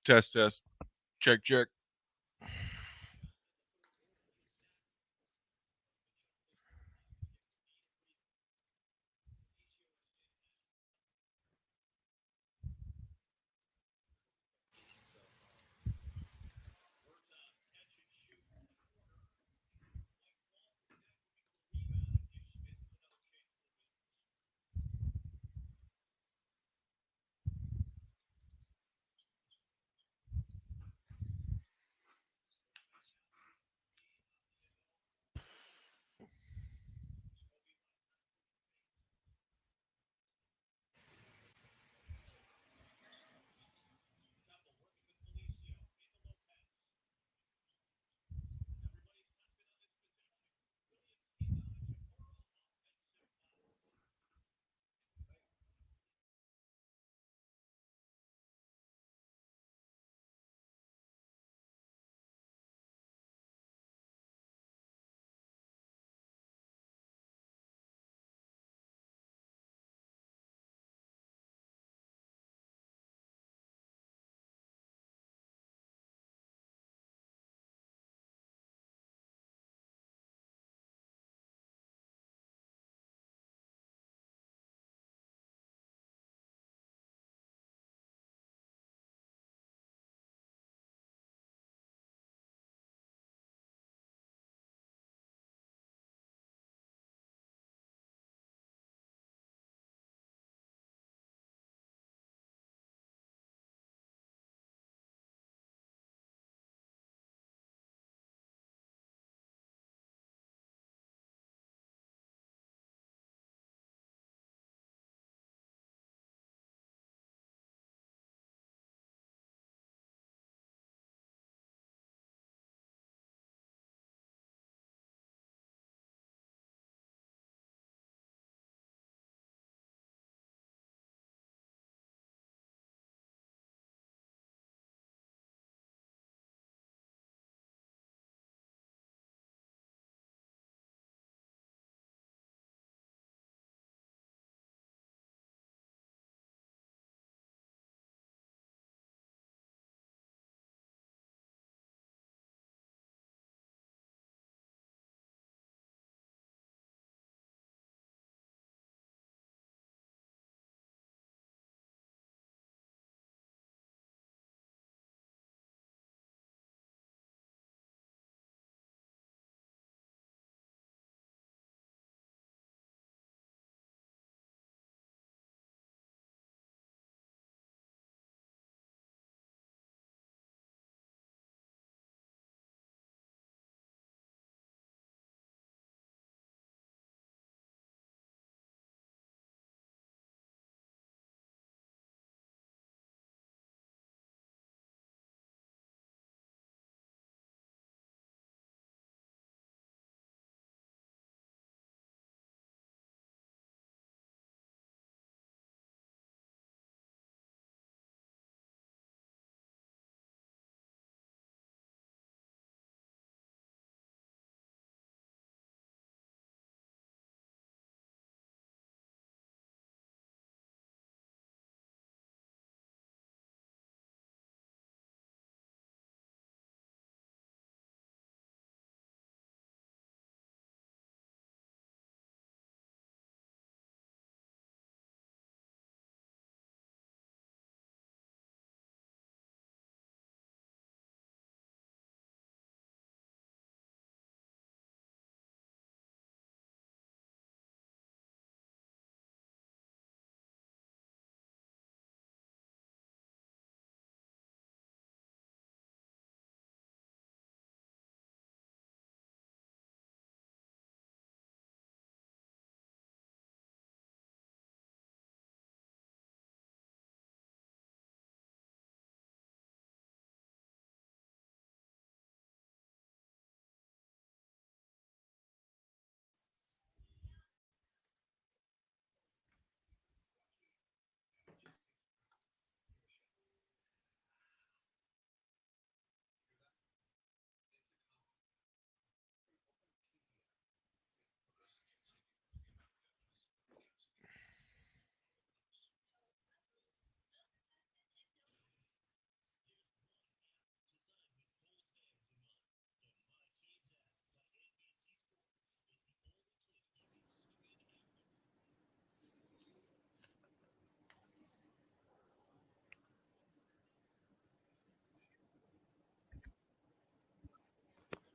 Test, test. Check, check.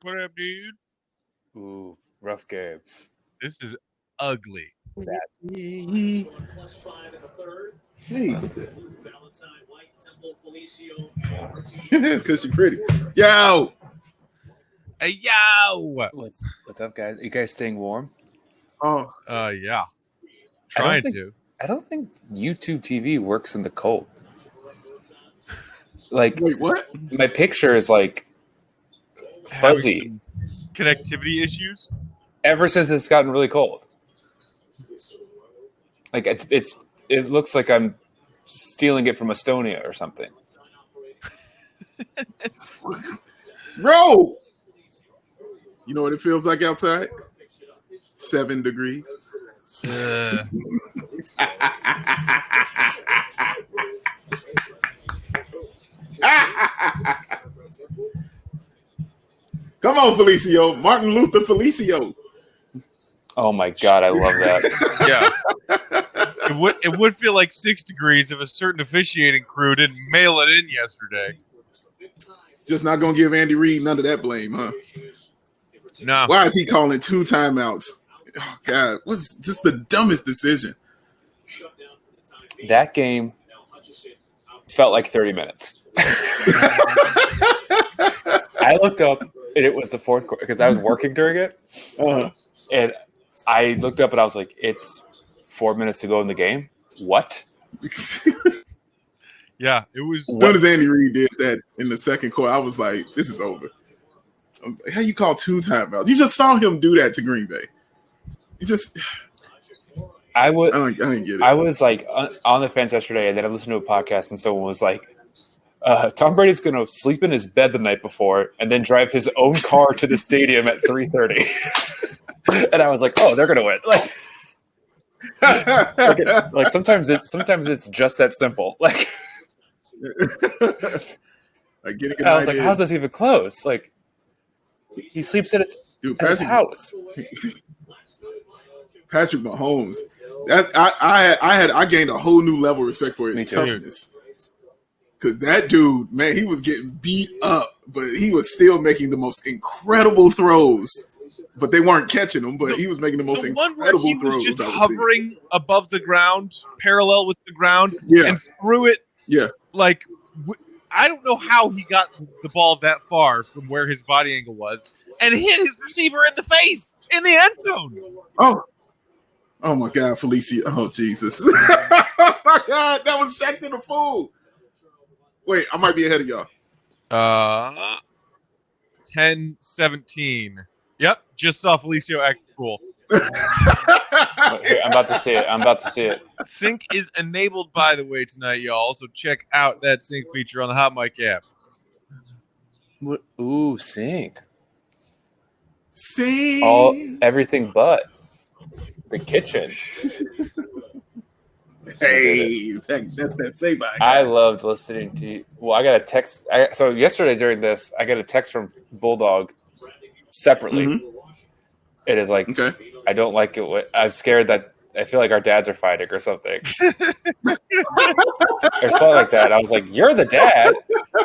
What up, dude? Ooh, rough game. This is ugly. Hey. Because she's pretty. Yo! Hey, yo! What's up, guys? Are you guys staying warm? Oh, Yeah. Trying to. I don't think YouTube TV works in the cold. Like, wait, what? my picture is like fuzzy Connectivity issues? ever since it's gotten really cold. Like it looks like I'm stealing it from Estonia or something. Bro! You know what it feels like outside? 7 degrees. Come on, Felicio. Martin Luther Felicio. Oh my god, I love that. Yeah. It would feel like 6 degrees if a certain officiating crew didn't mail it in yesterday. Just not going to give Andy Reid none of that blame, huh? No. Why is he calling 2 timeouts? Oh, God. What's just the dumbest decision? That game felt like 30 minutes. I looked up and it was the fourth quarter because I was working during it. And I looked up and I was like, it's 4 minutes to go in the game? What? Yeah, it was. As soon as Andy Reid did that in the second quarter, I was like, this is over. I was like, how you call 2 timeouts? You just saw him do that to Green Bay. You just... I didn't get it. I was like on the fence yesterday, and then I listened to a podcast, and someone was like, Tom Brady's going to sleep in his bed the night before and then drive his own car to the stadium at 3:30. And I was like, oh, they're going to win. Like sometimes it's just that simple. Like, I get it. I was like, how's this even close? Like, he sleeps at his house. Patrick Mahomes. That I gained a whole new level of respect for his toughness. Because that dude, man, he was getting beat up, but he was still making the most incredible throws. But they weren't catching him, but he was making the most incredible throws. He was just hovering above the ground, parallel with the ground, and threw it. Yeah. Like, I don't know how he got the ball that far from where his body angle was and hit his receiver in the face in the end zone. Oh my God, Felicia. Oh, Jesus. Oh my God, that was Shaq the Fool. Wait, I might be ahead of y'all. 10-17. Yep, just saw Felicio act cool. Here, I'm about to see it. Sync is enabled, by the way, tonight, y'all. So check out that sync feature on the Hot Mic app. What? Ooh, sync. Everything but the kitchen. Hey, that's that say by. I loved listening to you. Well, I got a text. So yesterday during this, I got a text from Bulldog separately. Mm-hmm. It is like, okay. I don't like it. I'm scared that I feel like our dads are fighting or something. Or something like that. I was like, you're the dad.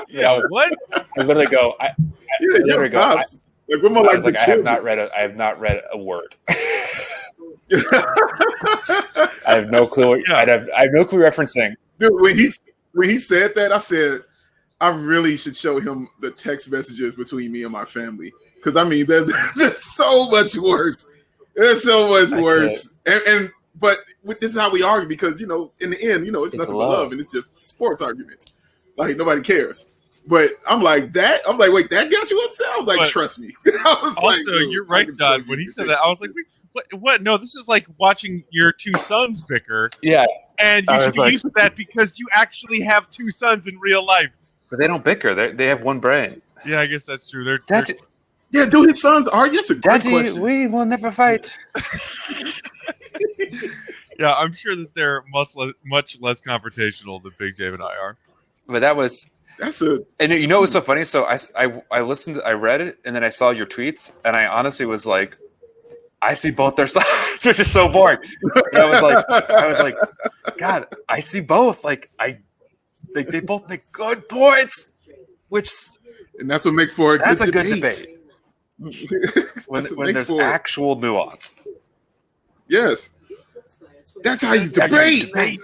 Yeah, I was what? I literally go, I have not read a word. I have no clue. I have no clue referencing. Dude, when he said that, I said I really should show him the text messages between me and my family because I mean they're so much worse. They're so much worse. But this is how we argue because in the end it's nothing but love and it's just sports arguments. Like nobody cares. But I'm like that. I was like, wait, that got you upset? I was like, trust me. You're right, Don. When he said that, I was like, what? No, this is like watching your 2 sons bicker. Yeah. And you should be used to that because you actually have 2 sons in real life. But they don't bicker. They have one brain. Yeah, I guess that's true. Yeah, do his sons are? Yes, a great question. We will never fight. Yeah, I'm sure that they're much less confrontational than Big Dave and I are. But that was... And you know what's so funny? So I listened, I read it, and then I saw your tweets, and I honestly was like, I see both their sides, which is so boring. And I was like, God, I see both. Like they both make good points, and that's what makes for a good debate. when Thanks there's for it. actual nuance. Yes. That's how you debate.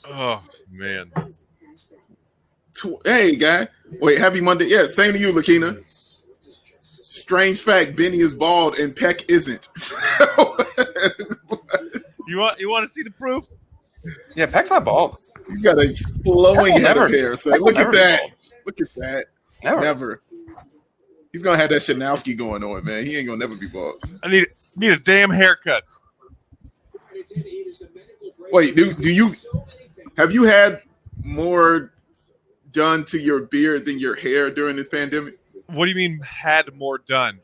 Oh man. Hey, guy. Wait, happy Monday. Yeah, same to you, Lakina. Strange fact, Benny is bald and Peck isn't. You want to see the proof? Yeah, Peck's not bald. You got a flowing head of hair. So look at that. Look at that. Never. He's gonna have that Shanowski going on, man. He ain't gonna never be bald. I need a damn haircut. Wait, have you had more done to your beard than your hair during this pandemic? What do you mean had more done?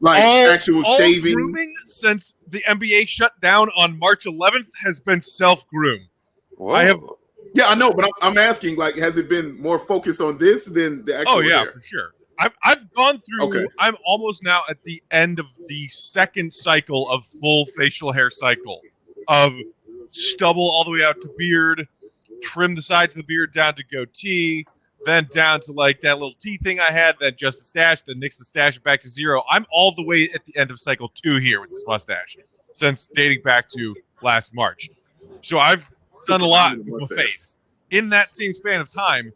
Like actual shaving? Grooming since the NBA shut down on March 11th has been self-groom. Yeah, I know, but I'm asking, like, has it been more focused on this than the actual hair? For sure. I've gone through. Okay. I'm almost now at the end of the second cycle of full facial hair cycle of stubble all the way out to beard, trim the sides of the beard down to goatee, then down to like that little T thing I had, then just the stash, then nix the stash back to zero. I'm all the way at the end of cycle 2 here with this mustache since dating back to last March. So I've done a lot with my face. In that same span of time,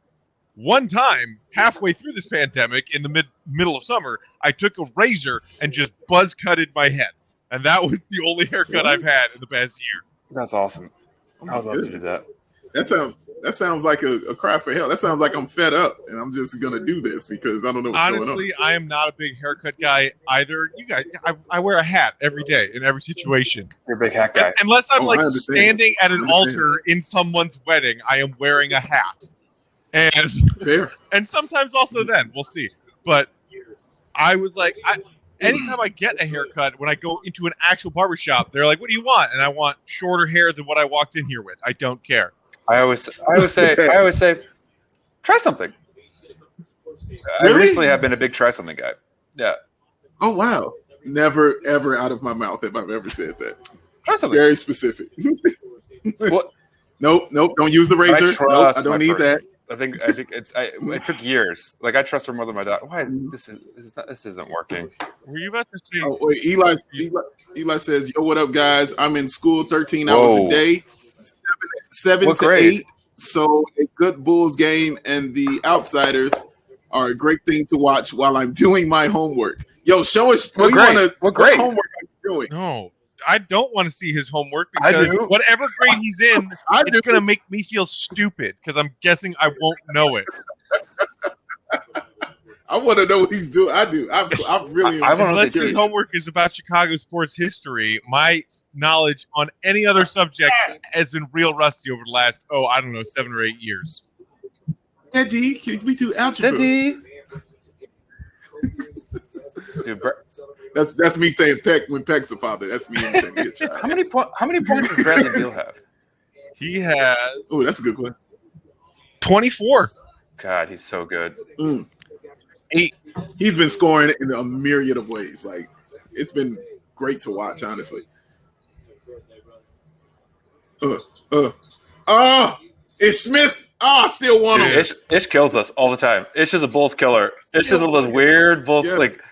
one time, halfway through this pandemic, in the middle of summer, I took a razor and just buzz cutted my head. And that was the only haircut I've had in the past year. That's awesome. I would love to do that. That sounds like a cry for help. That sounds like I'm fed up and I'm just gonna do this because I don't know what's going on. Honestly, I am not a big haircut guy either. You guys, I wear a hat every day in every situation. You're a big hat guy. Unless I'm standing at an altar in someone's wedding, I am wearing a hat. And fair. And sometimes also then we'll see. But I was like, anytime I get a haircut, when I go into an actual barbershop, they're like, "What do you want?" And I want shorter hair than what I walked in here with. I don't care. I always say, try something. Really? I recently have been a big try something guy. Yeah. Oh wow! Never ever out of my mouth have I ever said that. Try something. Very specific. What? Nope. Don't use the razor. Nope, I don't need that. I think it took years. Like I trust her more than my dad. Why this isn't working? Were you about to say? Oh wait, Eli says, "Yo, what up, guys? I'm in school 13 hours a day, 7 to 8. So a good Bulls game and the Outsiders are a great thing to watch while I'm doing my homework." Yo, show us. What homework are you doing? No, I don't want to see his homework because whatever grade he's in, it's going to make me feel stupid because I'm guessing I won't know it. I want to know what he's doing. I do. I really. Unless his homework is about Chicago sports history, my knowledge on any other subject has been real rusty over the last 7 or 8 years. Daddy, can we do algebra? Daddy. Dude, that's me saying Peck when Peck's a father. That's me saying a child. How many points does Bradley Beal have? He has. Oh, that's a good one. 24. God, he's so good. 8. He's been scoring in a myriad of ways. Like it's been great to watch, honestly. It's Smith. Still won him. Ish kills us all the time. Ish is a Bulls killer. Ish is one of those weird Bulls like.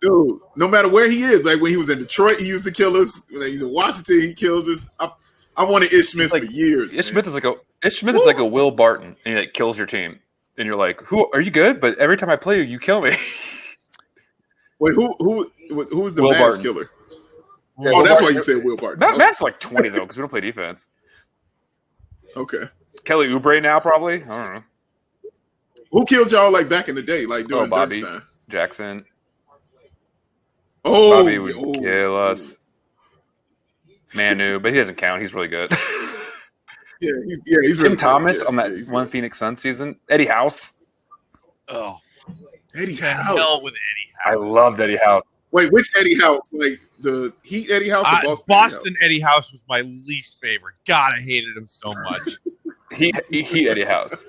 Dude, no matter where he is, like when he was in Detroit, he used to kill us. When he's in Washington, he kills us. I wanted Ish Smith for years. Ish Smith is like a Will Barton, and he like kills your team, and you're like, "Who are you good?" But every time I play you, you kill me. Wait, who's the Will Mavs Barton. killer? Yeah, that's Barton. Why you said Will Barton. Matt's like 20 though, because we don't play defense. Okay. Kelly Oubre now probably. I don't know. Who killed y'all like back in the day, like during Bobby time? Jackson. Oh, Bobby would kill us. Manu, but he doesn't count. He's really good. He's really Tim Thomas good. on that one Phoenix Suns season. Eddie House. Oh, Eddie House. Hell with Eddie House. I loved Eddie House. Wait, which Eddie House? Like the Heat Eddie House or Boston Eddie House was my least favorite. God, I hated him so much. Heat Eddie House.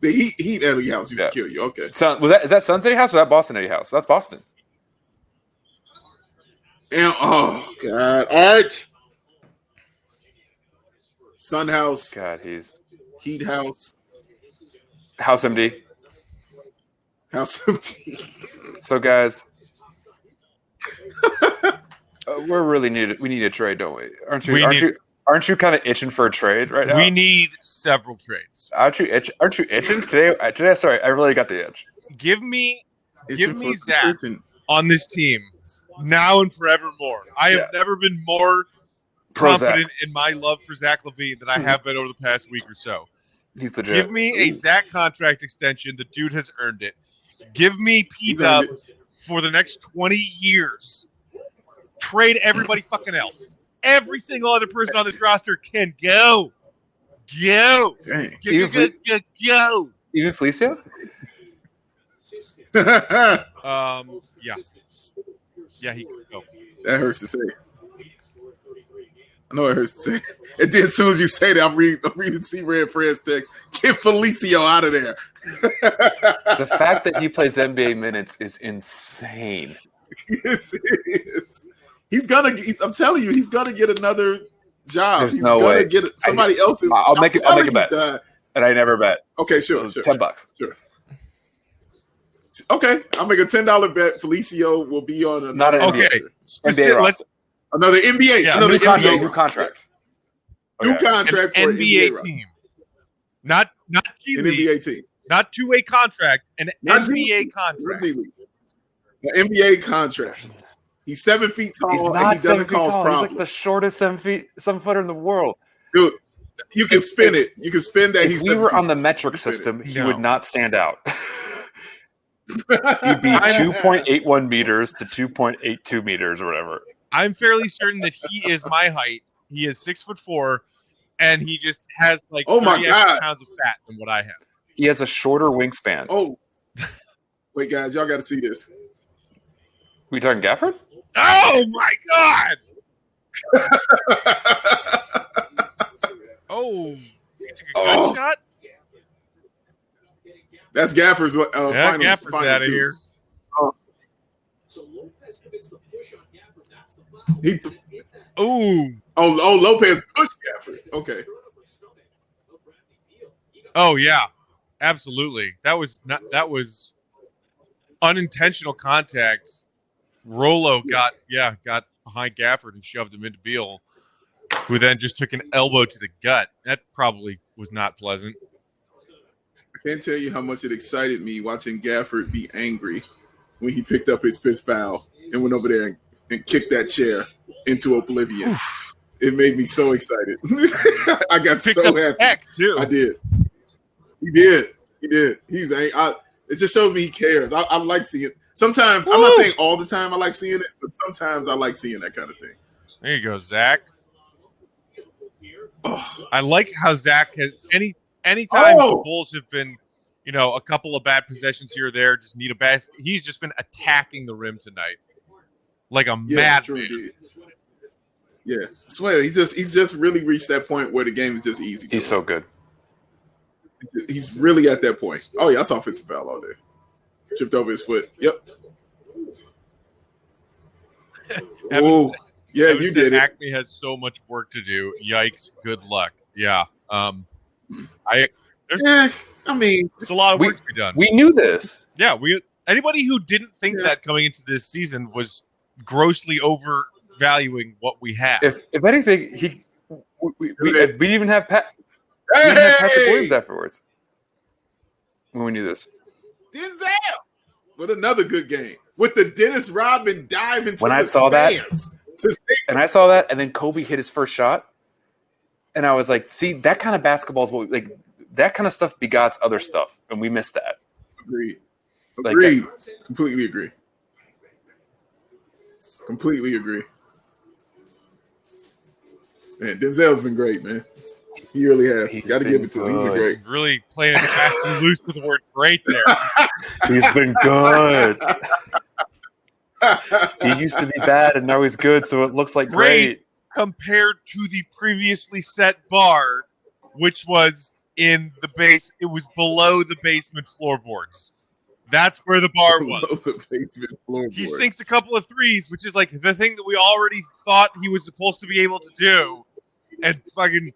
The Heat Eddie House used to kill you. Okay. Is that Suns Eddie House or that Boston Eddie House? That's Boston. And oh God, Art. Sun House. God, he's Heat House. House MD. House MD. So guys, we need a trade, don't we? Aren't you kind of itching for a trade right now? We need several trades. Aren't you itching today? Sorry, I really got the itch. Give me Zach on this team now and forevermore. I have never been more confident in my love for Zach LaVine than I have been over the past week or so. He's legit. Give me a Zach contract extension. The dude has earned it. Give me P-Dub for the next 20 years. Trade everybody fucking else. Every single other person on this roster can go. Go. Dang. Go. Even Felicio? Yeah. Yeah, he can go. That hurts to say. I know it hurts to say. And then as soon as you say that, I'm reading C-Red Fred's text. Get Felicio out of there. The fact that he plays NBA minutes is insane. Yes, it is. I'm telling you, he's gonna get another job. There's he's no gonna way. get somebody else's. I'll make a bet. And I never bet. Okay, sure. $10. Sure. Okay, I'll make a $10 bet. Felicio will be on another NBA roster. Another NBA. Yeah, another new NBA contract. New contract for an NBA team. Not G an League. NBA team. Not two-way contract. An NBA contract. An NBA contract. He's 7 feet tall. He's not and he doesn't 7 feet cause tall. problems. He's like the shortest 7-footer in the world. Dude, you can spin it. You can spin that. If we were on the metric system, he would not stand out. He'd be 2.81 meters to 2.82 meters or whatever. I'm fairly certain that he is my height. He is 6'4", and he just has like 30 extra pounds of fat than what I have. He has a shorter wingspan. Oh, wait, guys, y'all got to see this. We talking Gafford? Oh my God! Oh, shot. That's Gafford's. Gafford's out of here. Lopez pushed Gafford. Okay. Oh yeah, absolutely. That was unintentional contact. Rolo got behind Gafford and shoved him into BAWL, who then just took an elbow to the gut. That probably was not pleasant. I can't tell you how much it excited me watching Gafford be angry when he picked up his 5th foul and went over there and kicked that chair into oblivion. Oof. It made me so excited. I got so happy. Heck too. I did. He did. He's angry. It just shows me he cares. I like seeing it. Sometimes, I'm not saying all the time I like seeing it, but sometimes I like seeing that kind of thing. There you go, Zach. Oh. I like how Zach has anytime the Bulls have been, a couple of bad possessions here or there, just need a basket. He's just been attacking the rim tonight like a madman. Yeah, I swear he's just really reached that point where the game is just easy. He's so good. He's really at that point. Oh yeah, I saw offensive foul all day. Tripped over his foot. Yep. Oh, yeah, you did it. Acme has so much work to do. Yikes. Good luck. Yeah. There's a lot of work to be done. We knew this. Yeah. Anybody who didn't think that coming into this season was grossly overvaluing what we have. If anything, we didn't even have Patrick Williams afterwards when we knew this. Denzel with another good game with the Dennis Rodman dive into when I saw that, and then Kobe hit his first shot, and I was like, "See, that kind of basketball is what that kind of stuff begots other stuff, and we missed that." Agreed. Completely agree. Man, Denzel's been great, man. He really has. Got to give it to him. He's been great. Really playing fast and loose with the word "great" there. He's been good. He used to be bad, and now he's good, so it looks like great. Compared to the previously set bar, which was in the base. It was below the basement floorboards. That's where the bar was. He sinks a couple of threes, which is like the thing that we already thought he was supposed to be able to do, and fucking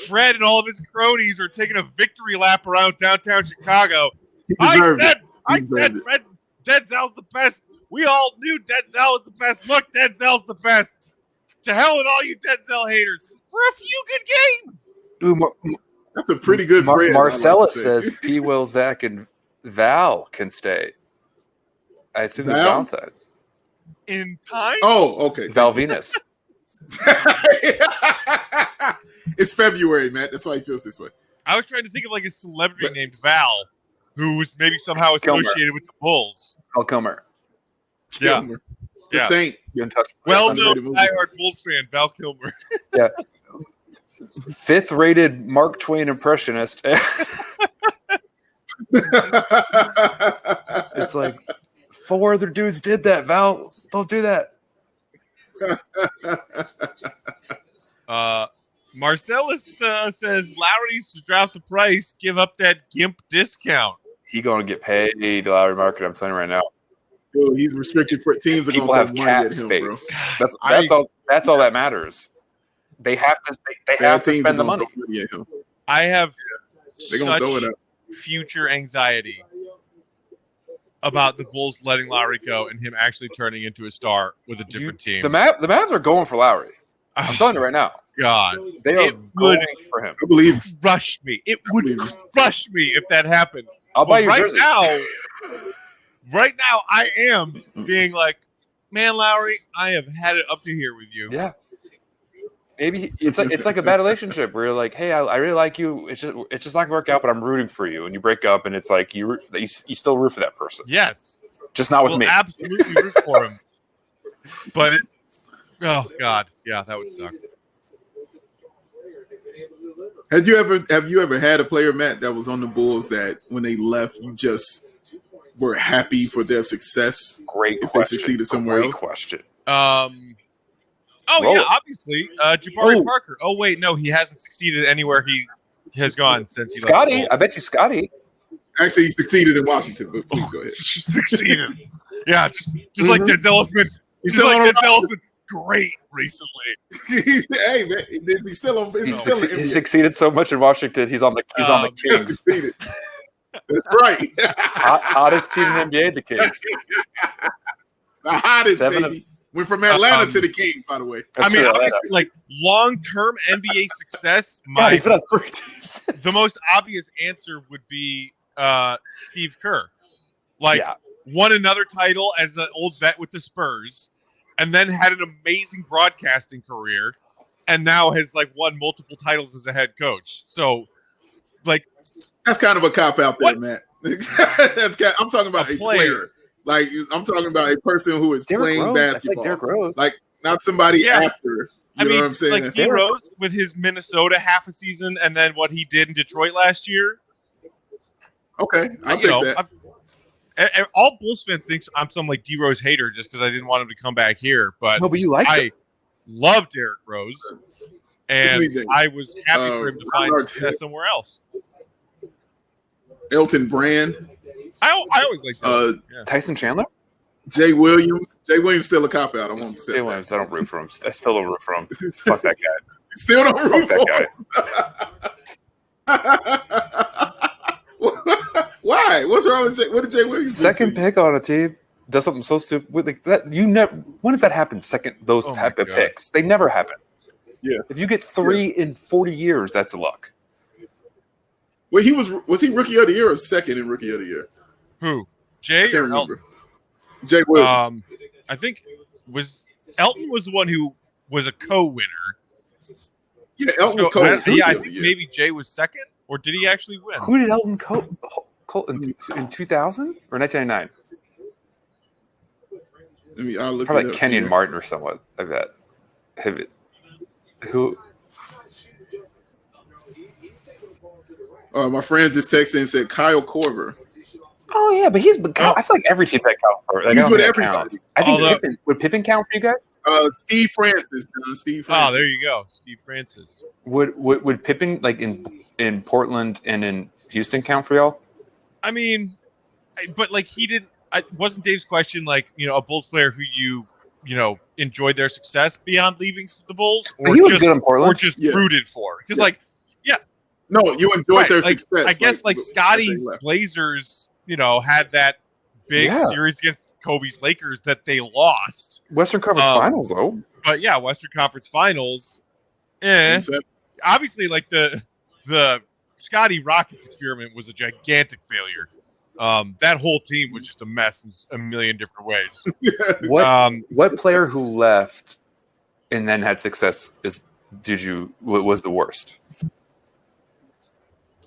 Fred and all of his cronies are taking a victory lap around downtown Chicago. He I deserved it. said Fred Denzel's the best. We all knew Denzel was the best. Look, Denzel's the best. To hell with all you Denzel haters for a few good games. Ooh, That's a pretty good phrase. Marcellus says P. Will, Zach, and Val can stay. I assume it's Val? Valentine. In time? Oh, okay. Val Venus. It's February, Matt. That's why he feels this way. I was trying to think of like a celebrity named Val, who was maybe somehow associated with the Bulls. Val Kilmer. Yeah. Kilmer. The Yeah. Saint. Well-known Underrated movie. diehard Bulls fan, Val Kilmer. Yeah. 5th-rated Mark Twain impressionist. It's like 4 other dudes did that. Val, don't do that. Marcellus says Lowry needs to drop the price, give up that GIMP discount. He going to get paid, Lowry Market. I'm telling you right now. Dude, he's restricted for teams. Are People gonna have throw money cap at him, bro. space. That's all that matters. They have to. They have to Teams spend are the gonna money. throw money at him. I have They're gonna throw it such up. future anxiety about the Bulls letting Lowry go and him actually turning into a star with a different team. The Mavs are going for Lowry. I'm telling you right now. God, They are it would going for him. I believe. crush me. It would crush me if that happened. I'll buy But your jersey. right now, I am being like, man, Lowry, I have had it up to here with you. Yeah. Maybe it's like a bad relationship where you're like, hey, I really like you. It's just not gonna work out, but I'm rooting for you. And you break up, and it's like you still root for that person, Yes. just not with me. Absolutely root for him. But oh God, yeah, that would suck. Have you ever had a player, Matt, that was on the Bulls that when they left, you just were happy for their success? Great if question. they succeeded somewhere Great else? question. Oh Roll yeah, it. obviously, Jabari Oh. Parker. Oh wait, no, he hasn't succeeded anywhere he has gone since he Scotty, left. I bet you Scotty. Actually, he succeeded in Washington, but please go ahead. Succeeded. Yeah, just like Denzel has been. He's Just still like on Denzel has been great recently. Hey, man, he's still on. He's still in He NBA. succeeded so much in Washington. He's on the He Kings. succeeded. That's right. Hottest team in the NBA, the Kings. The hottest, Seven baby. Went from Atlanta to the Kings, by the way. I mean, That's true, obviously, like long-term NBA success, God, he's been on 3 teams. the most obvious answer would be Steve Kerr. Like, Yeah. won another title as an old vet with the Spurs, and then had an amazing broadcasting career, and now has like won multiple titles as a head coach. So, like, That's kind of a cop out there, What? Matt. I'm talking about a player. Like I'm talking about a person who is Derrick playing Rose. I feel basketball. like Derrick Rose. Like not somebody Yeah. after. I You know mean, what I'm saying? like D Rose with his Minnesota half a season, and then what he did in Detroit last year. Okay, I'll You take know, that. all Bulls fans thinks I'm some like D Rose hater just because I didn't want him to come back here, but No, but you like I him. love Derrick Rose, and Amazing. I was happy for him to find Robert success somewhere else. Elton Brand, I always liked that. Tyson Chandler? Jay Williams. Jay Williams still a cop out. I won't say Jay Williams, I don't root for him. I still don't root for him. Fuck that guy. Still don't root Fuck for that guy. Why? What's wrong with Jay? What did Jay Williams do Second to you? pick on a team does something so stupid. Like that, you never. When does that happen? Those Oh type my of God. picks, they never happen. Yeah. If you get 3 in 40 years, that's luck. Well, was he rookie of the year or second in rookie of the year? Who? I Jay can't or Elton? remember. Jay Williams. I think Elton was the one who was a co-winner. Yeah, Elton was So, coach. I rookie of think the year. maybe Jay was second, or did he actually win? Who did Elton Cole in 2000 or 1999? I'll look Probably it like up Kenyon here. Martin or someone like that. Who? My friend just texted and said Kyle Korver. Oh yeah, but I feel like every team that counts for. Like, He's I don't with think that everybody. counts. I think Although- would Pippen count for you guys? Steve Francis. Steve Francis. Oh, there you go, Steve Francis. Would Pippen like in Portland and in Houston count for y'all? I mean, but like he didn't. Wasn't Dave's question like a Bulls player who enjoyed their success beyond leaving the Bulls, or He was just good in Portland. or just Yeah. rooted for? Because Yeah. like Yeah. No, you enjoyed their like, success. I guess like Scotty's left. Blazers, had that big series against Kobe's Lakers that they lost. Western Conference Finals, though. But yeah, Western Conference Finals. Obviously, like the Scotty Rockets experiment was a gigantic failure. That whole team was just a mess in a million different ways. What player who left and then had success was the worst?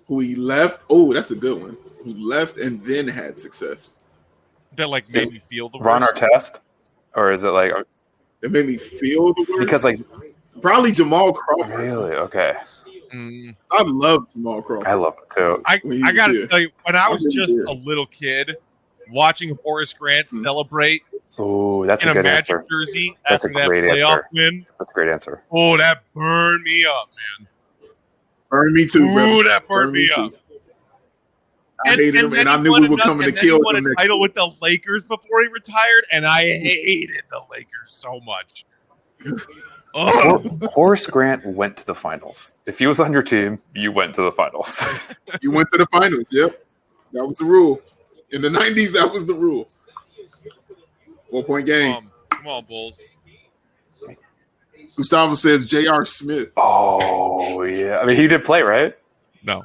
Who he left? Oh, that's a good one. Who left and then had success? That like made me feel the Ron worst. Artest, or is it like it made me feel the worst? Because like probably Jamal Crawford. Really? Okay. I love Jamal Crawford. I love it too. I gotta tell you, when I was just a little kid, watching Horace Grant celebrate that's in a a good Magic answer. jersey That's after a that great playoff answer. win. That's a great answer. Oh, that burned me up, man. Burned me too, brother. Ooh, that burned me up. I hated him, and I knew we were coming to kill him. He won a title with the Lakers before he retired, and I hated the Lakers so much. Horace Grant went to the finals. If he was on your team, you went to the finals. You went to the finals. Yep, that was the rule. In the 90s, that was the rule. 4-point game. Come on, Bulls. Gustavo says J.R. Smith. Oh yeah, I mean he did play, right? No.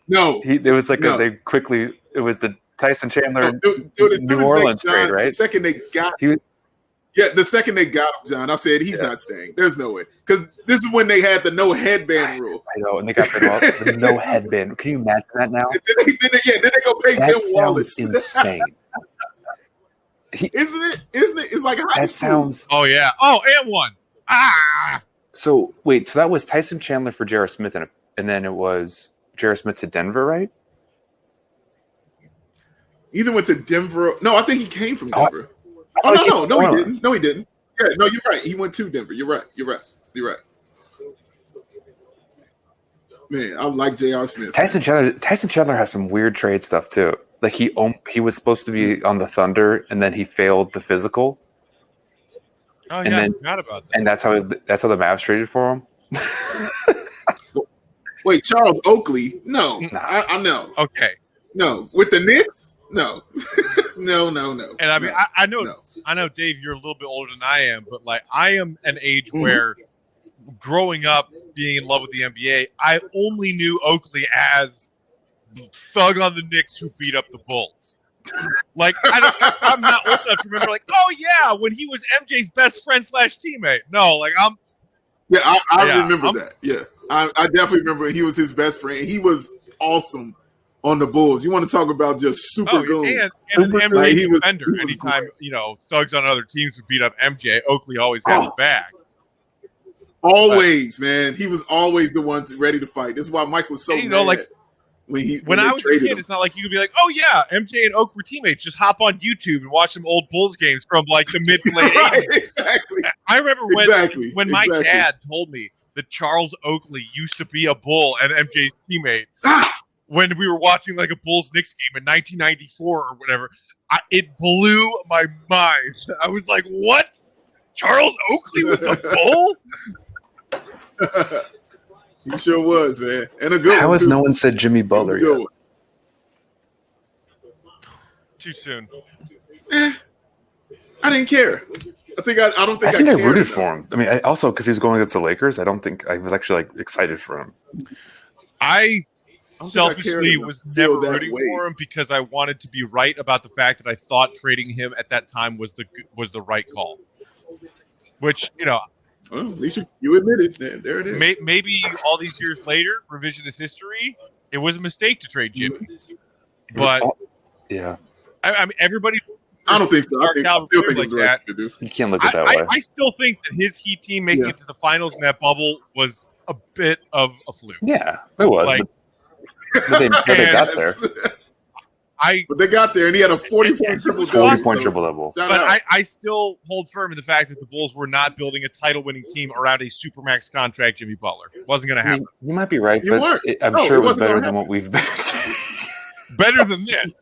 It was like it was the Tyson Chandler New Orleans trade, right? The second they got the second they got him, John, I said he's not staying. There's no way, because this is when they had the no headband rule. I know, and they got the no headband. Can you imagine that now? Then they go pay That Ben Wallace. Insane. Isn't it? It's like high school. Sounds. Oh yeah. Oh, and one. So wait, so that was Tyson Chandler for J.R. Smith, and then it was J.R. Smith to Denver, right? Either went to Denver. No, I think he came from Denver. No, he didn't. No, he didn't. Yeah, no, you're right. He went to Denver. You're right. Man, I like J.R. Smith. Tyson Chandler has some weird trade stuff too. Like he was supposed to be on the Thunder, and then he failed the physical. Oh yeah, I forgot about that. And that's how the Mavs traded for him. Wait, Charles Oakley? No, I know. Okay, no, with the Knicks? No, no. And I mean, I know, Dave, you're a little bit older than I am, but like I am an age where, growing up, being in love with the NBA, I only knew Oakley as thug on the Knicks who beat up the Bulls. Like I'm not old enough to remember. Like, oh yeah, when he was MJ's best friend / teammate. No, like I'm. Yeah, I remember that. Yeah, I definitely remember he was his best friend. He was awesome on the Bulls. You want to talk about just super goon? And an MJ defender. Anytime thugs on other teams would beat up MJ, Oakley always had his back. Always, man. He was always the one ready to fight. This is why Mike was so mad. When I was a kid, it's not like you could be like, oh yeah, MJ and Oak were teammates. Just hop on YouTube and watch some old Bulls games from like the mid to late 80s. Exactly. I remember when my dad told me that Charles Oakley used to be a Bull and MJ's teammate when we were watching like a Bulls-Knicks game in 1994 or whatever. It blew my mind. I was like, what? Charles Oakley was a Bull? He sure was, man. And a good How one, has too. no one said Jimmy Butler yet? Too soon. I didn't care. I think I rooted for him. I mean, also because he was going against the Lakers, I don't think I was actually like excited for him. I selfishly was never rooting for him because I wanted to be right about the fact that I thought trading him at that time was the right call. Which, well, at least you admit it. There it is. Maybe all these years later, revisionist history, it was a mistake to trade Jimmy. But yeah, I mean, everybody. I don't think so. I still think it's right to do. You can't look at it that way. I still think that his Heat team making it to the finals in that bubble was a bit of a fluke. Yeah, it was. Like, but they got there. But they got there, and he had a 40-point triple-double. But I still hold firm in the fact that the Bulls were not building a title-winning team around a supermax contract Jimmy Butler. It wasn't going to happen. You might be right, but I'm sure it was better than what we've been. Better than this.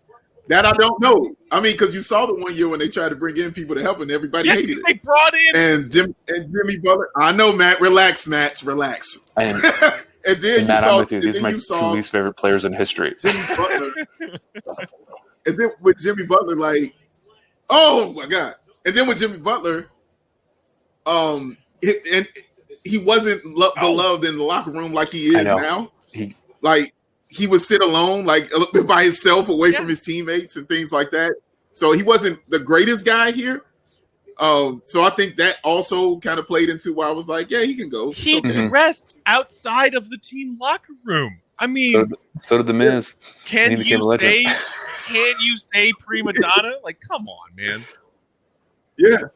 That I don't know. I mean, because you saw the one year when they tried to bring in people to help, and everybody hated it. They brought in and Jimmy Butler. I know, Matt. Relax, Matt. Relax. And And then Matt, I'm with you. and These are then my two least favorite players in history. Jimmy Butler. And then with Jimmy Butler, like, oh my God. And then with Jimmy Butler, and he wasn't beloved in the locker room like he is now. He would sit alone, like by himself, away from his teammates and things like that. So he wasn't the greatest guy here. So I think that also kind of played into why I was like, yeah, he can go. He dressed outside of the team locker room. I mean, so did the Miz. Can you say prima donna? Like, come on, man. Yeah.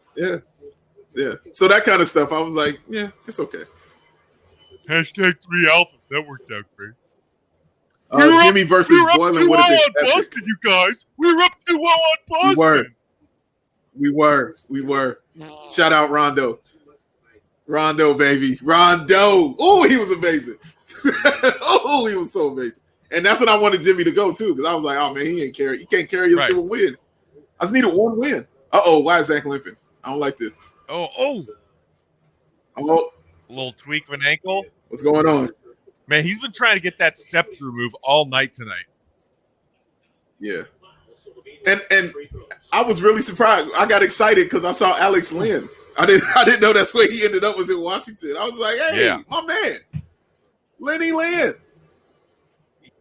So that kind of stuff, I was like, yeah, it's okay. Hashtag 3 alphas. That worked out great. Jimmy versus Boylan would have been epic. Boston, you guys. We were up 2-0 on Boston. We were. Shout out Rondo. Rondo, baby. Rondo. Oh, he was amazing. Oh, he was so amazing. And that's when I wanted Jimmy to go, too, because I was like, oh, man, he can't carry us to a win. I just needed one win. Uh-oh, why is Zach limping? I don't like this. Oh. A little tweak of an ankle. What's going on? Man, he's been trying to get that step-through move all night tonight. Yeah. And I was really surprised. I got excited because I saw Alex Lynn. I didn't know that's where he ended up was in Washington. I was like, hey, my man, Lenny Lynn.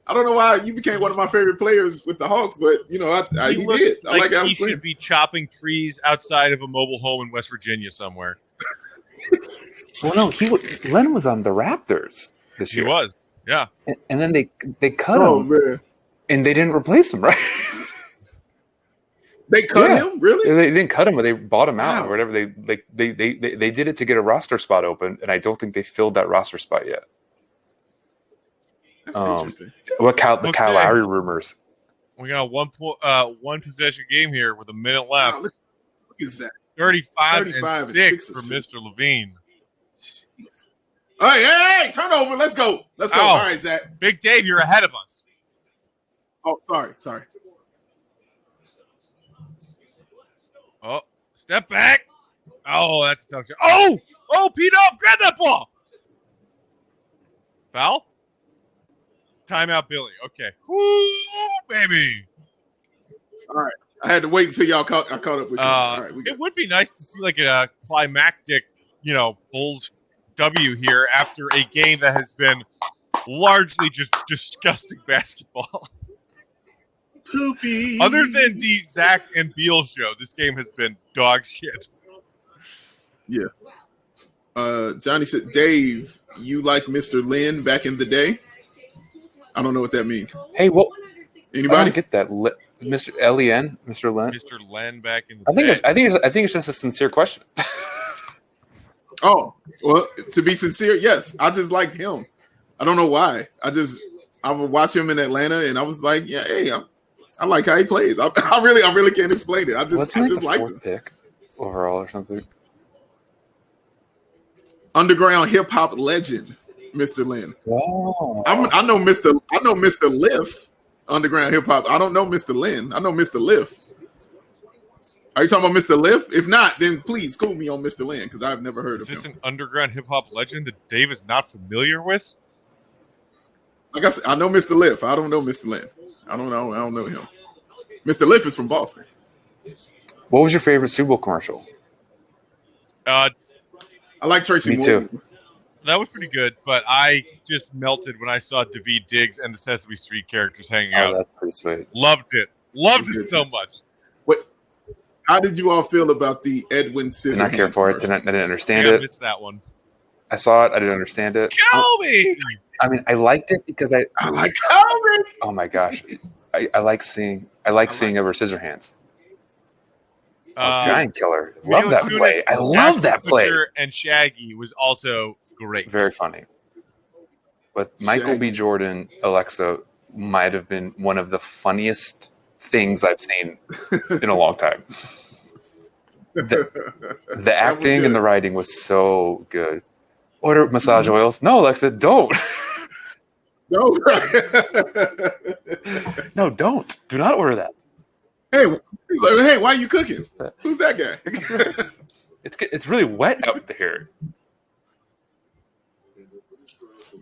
I don't know why you became one of my favorite players with the Hawks, but he did. I like Alex Lynn. He should be chopping trees outside of a mobile home in West Virginia somewhere. Well, no, Len was on the Raptors this year. He was, yeah. And then they cut him, man. And they didn't replace him, right? They cut him, really? They didn't cut him, but they bought him out or whatever. They did it to get a roster spot open, and I don't think they filled that roster spot yet. That's interesting. The Kyle Lowry rumors? We got a one possession game here with a minute left. Wow, look at that. 35 and 6 for Mr. Levine. Hey, turnover. Let's go. All right, Zach. Big Dave, you're ahead of us. Oh, sorry. Oh, step back. Oh, that's a tough shot. Oh, P-Dub, grab that ball. Foul? Timeout, Billy. Okay. Woo, baby. All right. I had to wait until y'all caught up with you. All right, it would be nice to see like a climactic, Bulls W here after a game that has been largely just disgusting basketball. Poopy. Other than the Zach and Beal show, this game has been dog shit. Yeah. Johnny said, Dave, you like Mr. Lynn back in the day? I don't know what that means. Hey, well, anybody get that? Mr. L-E-N? Mr. Len? Mr. Len back in the day. I think it's just a sincere question. Oh, well, to be sincere, yes. I just liked him. I don't know why. I would watch him in Atlanta, and I was like, yeah, hey, I like how he plays. I really can't explain it. I just liked him. Pick overall or something. Underground hip hop legend, Mr. Lynn. Wow. I know Mr. Liff, underground hip hop. I don't know Mr. Lynn. I know Mr. Liff. Are you talking about Mr. Liff? If not, then please school me on Mr. Lynn because I've never heard of him. Is this an underground hip hop legend that Dave is not familiar with? Like I said, I know Mr. Liff. I don't know Mr. Lynn. I don't know him. Mr. Liff is from Boston. What was your favorite Super Bowl commercial? I like Tracy Morgan. Too. That was pretty good, but I just melted when I saw Daveed Diggs and the Sesame Street characters hanging out. That's pretty sweet. Loved it so much. How did you all feel about the Edwin Scissorhands? Did not care for it. I didn't understand I it. missed that one. I saw it. I didn't understand it. Kobe! I mean, I liked it because I like Kobe. Oh my gosh, I like seeing Edward Scissorhands. Giant Killer. Love that play. I love that play. And Shaggy was also great. Very funny. But Michael B. Jordan, Alexa, might have been one of the funniest things I've seen in a long time. The acting and the writing was so good. Order massage oils. No, Alexa, don't. No. No, don't. Do not order that. Hey, he's like, hey, why are you cooking? Who's that guy? It's really wet out here.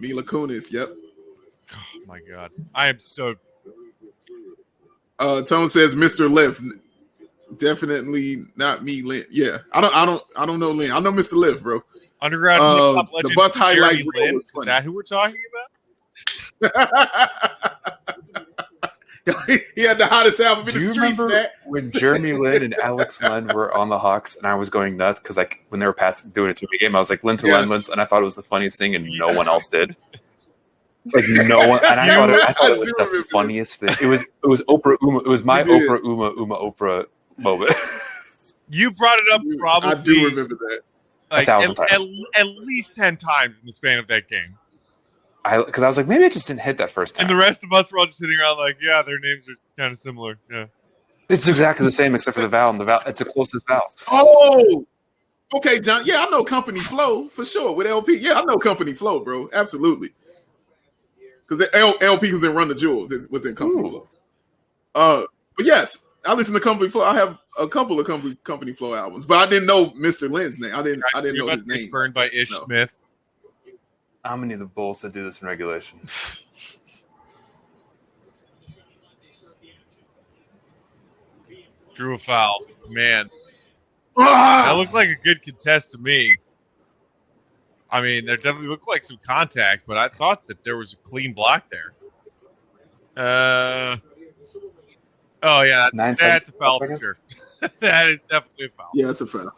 Mila Kunis. Yep. Oh my God, I am so. Tone says Mr. Lift. Definitely not me, Lynn. Yeah, I don't know Lynn. I know Mr. Lift, bro. Underground hip hop The legend bus highlight Jeremy reel Lin. was Is funny. that who we're talking about? He had the hottest album in Do the you streets, remember man. when Jeremy Lin and Alex Len were on the Hawks, and I was going nuts because like when they were doing a 2K game, I was like Lin to Len, Yes. and I thought it was the funniest thing, and no one else did. Like no one, and I thought it was the funniest thing. It was Oprah Uma. It was my Oprah Uma Oprah moment. You brought it up probably. I do remember that. Like 1,000 times. At least 10 times in the span of that game. Because I was like, maybe I just didn't hit that first time. And the rest of us were all just sitting around like, yeah, their names are kind of similar. Yeah. It's exactly the same except for the vowel, and the vowel it's the closest vowel. Oh, okay, John. Yeah, I know Company Flow for sure with LP. Yeah, I know Company Flow, bro. Absolutely. Because LP was in Run the Jewels was in Company Flow. But yes, I listen to Company Flow. I have a couple of Company Flow albums, but I didn't know Mr. Lin's name. I didn't know his name. Burned by Ish Smith. How many of the Bulls that do this in regulation? Drew a foul. Man. That looked like a good contest to me. I mean, there definitely looked like some contact, but I thought that there was a clean block there. Oh, yeah. That's a foul for sure. That is definitely a foul. Yeah, it's a foul.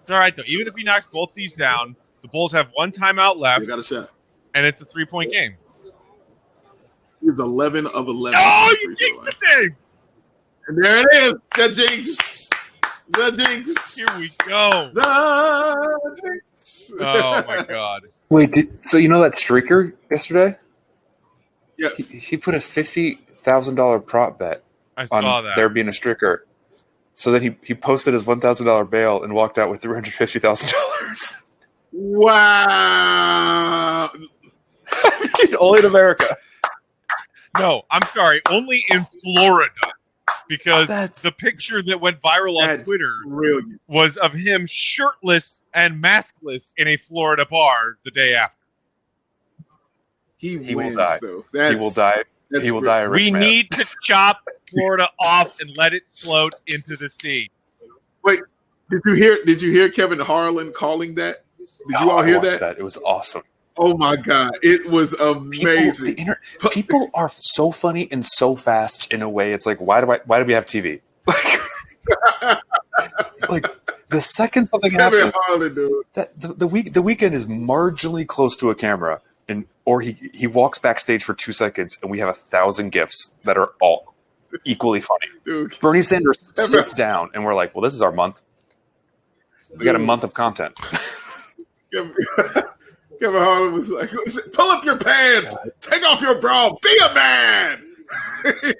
It's all right, though. Even if he knocks both these down, the Bulls have one timeout left. You got a shot. And it's a 3-point game. He's 11 of 11. Oh, you jinxed the thing! And there it is. The jinx. The jinx. Here we go. The jinx. Oh, my God. Wait, so you know that streaker yesterday? Yes. He put a $50,000 prop bet I saw that. there being a streaker. So then he posted his $1,000 bail and walked out with $350,000. Wow. Only in America. No, I'm sorry. Only in Florida. Because That's- the picture that went viral on Twitter brilliant. was of him shirtless and maskless in a Florida bar the day after. He will wins, die. though. He will die. He will die a rich We man. need to chop Florida off and let it float into the sea. Wait, did you hear Kevin Harlan calling that? Did you all I hear watched that? It was awesome. Oh my God. It was amazing. People are so funny and so fast in a way. It's like, why do we have TV? Like the second something Kevin happens, Harlan, dude. that the weekend is marginally close to a camera, or he walks backstage for 2 seconds, and we have 1,000 gifs that are all equally funny. Dude. Bernie Sanders sits down, and we're like, well, this is our month. We got a month of content. Kevin Harlan was like, pull up your pants, take off your bra, be a man.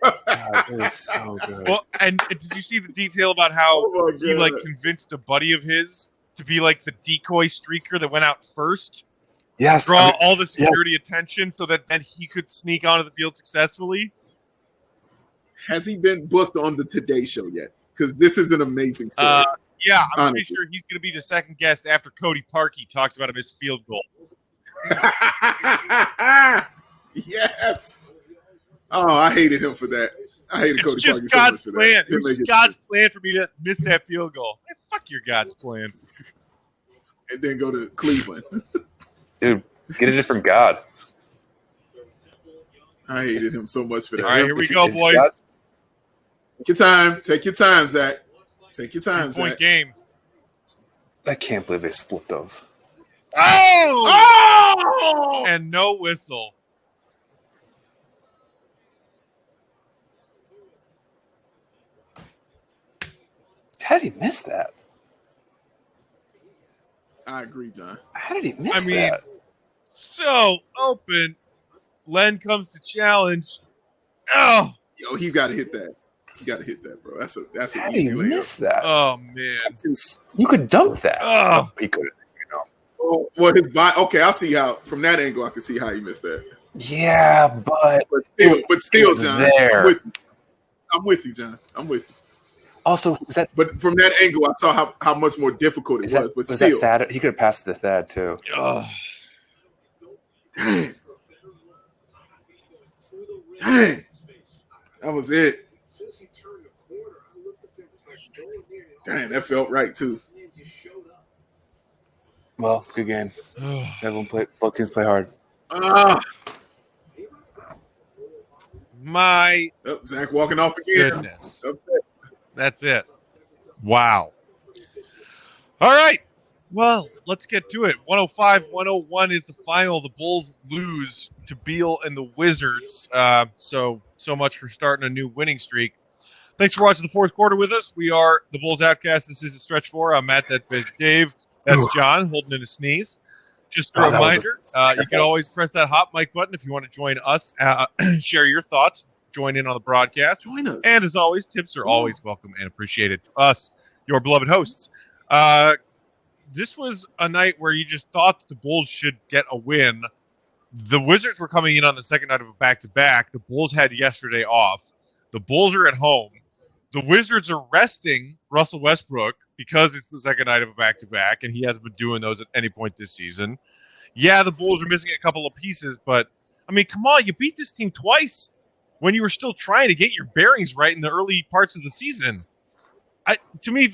God, it was so good. Well, and did you see the detail about how Oh my he God. convinced a buddy of his to be like the decoy streaker that went out first, Yes, draw all the security attention so that then he could sneak onto the field successfully? Has he been booked on the Today Show yet? Because this is an amazing story. Yeah, I'm Honestly. pretty sure he's going to be the second guest after Cody Parkey talks about a missed field goal. Yes. Oh, I hated him for that. I hated It's Cody just Parkey so God's much for plan. that. It was God's plan for me to miss that field goal. Hey, fuck your God's plan. And then go to Cleveland. Dude, get a different God. I hated him so much for that. All right, here we go, if boys. God- Take your time. Take your time, Zach. Take your time, Point Zach. game. I can't believe they split those. Oh! Oh! And no whistle. How did he miss that? I agree, John. How did he miss I mean, that? So open. Len comes to challenge. Oh, Yo, he got to hit that. He got to hit that, bro. That's an How did he easy layup. miss that? oh man. You could dunk that. Oh. He could. Well, his body. Okay, I see how from that angle I can see how he missed that. Yeah, but But still, was John, there. I'm with you, John. I'm with you. also, was that But from that angle, I saw how much more difficult it was. But was still, that Thad? He could have passed the Thad too. Oh. Dang. Dang. That was it. Dang, that felt right too. Well, good game. Both teams play hard. My Zach walking off again. goodness. That's it. Wow. All right. Well, let's get to it. 105-101 is the final. The Bulls lose to BAWL and the Wizards. So much for starting a new winning streak. Thanks for watching the fourth quarter with us. We are the Bulls Outcasts. This is a stretch four. I'm Matt. That's Dave. That's John holding in a sneeze. Just a reminder, you can always press that hot mic button if you want to join us, share your thoughts, join in on the broadcast. Join us. And as always, tips are always welcome and appreciated to us, your beloved hosts. This was a night where you just thought that the Bulls should get a win. The Wizards were coming in on the second night of a back-to-back. The Bulls had yesterday off. The Bulls are at home. The Wizards are resting Russell Westbrook because it's the second night of a back-to-back, and he hasn't been doing those at any point this season. Yeah, the Bulls are missing a couple of pieces, but, I mean, come on, you beat this team twice when you were still trying to get your bearings right in the early parts of the season. To me,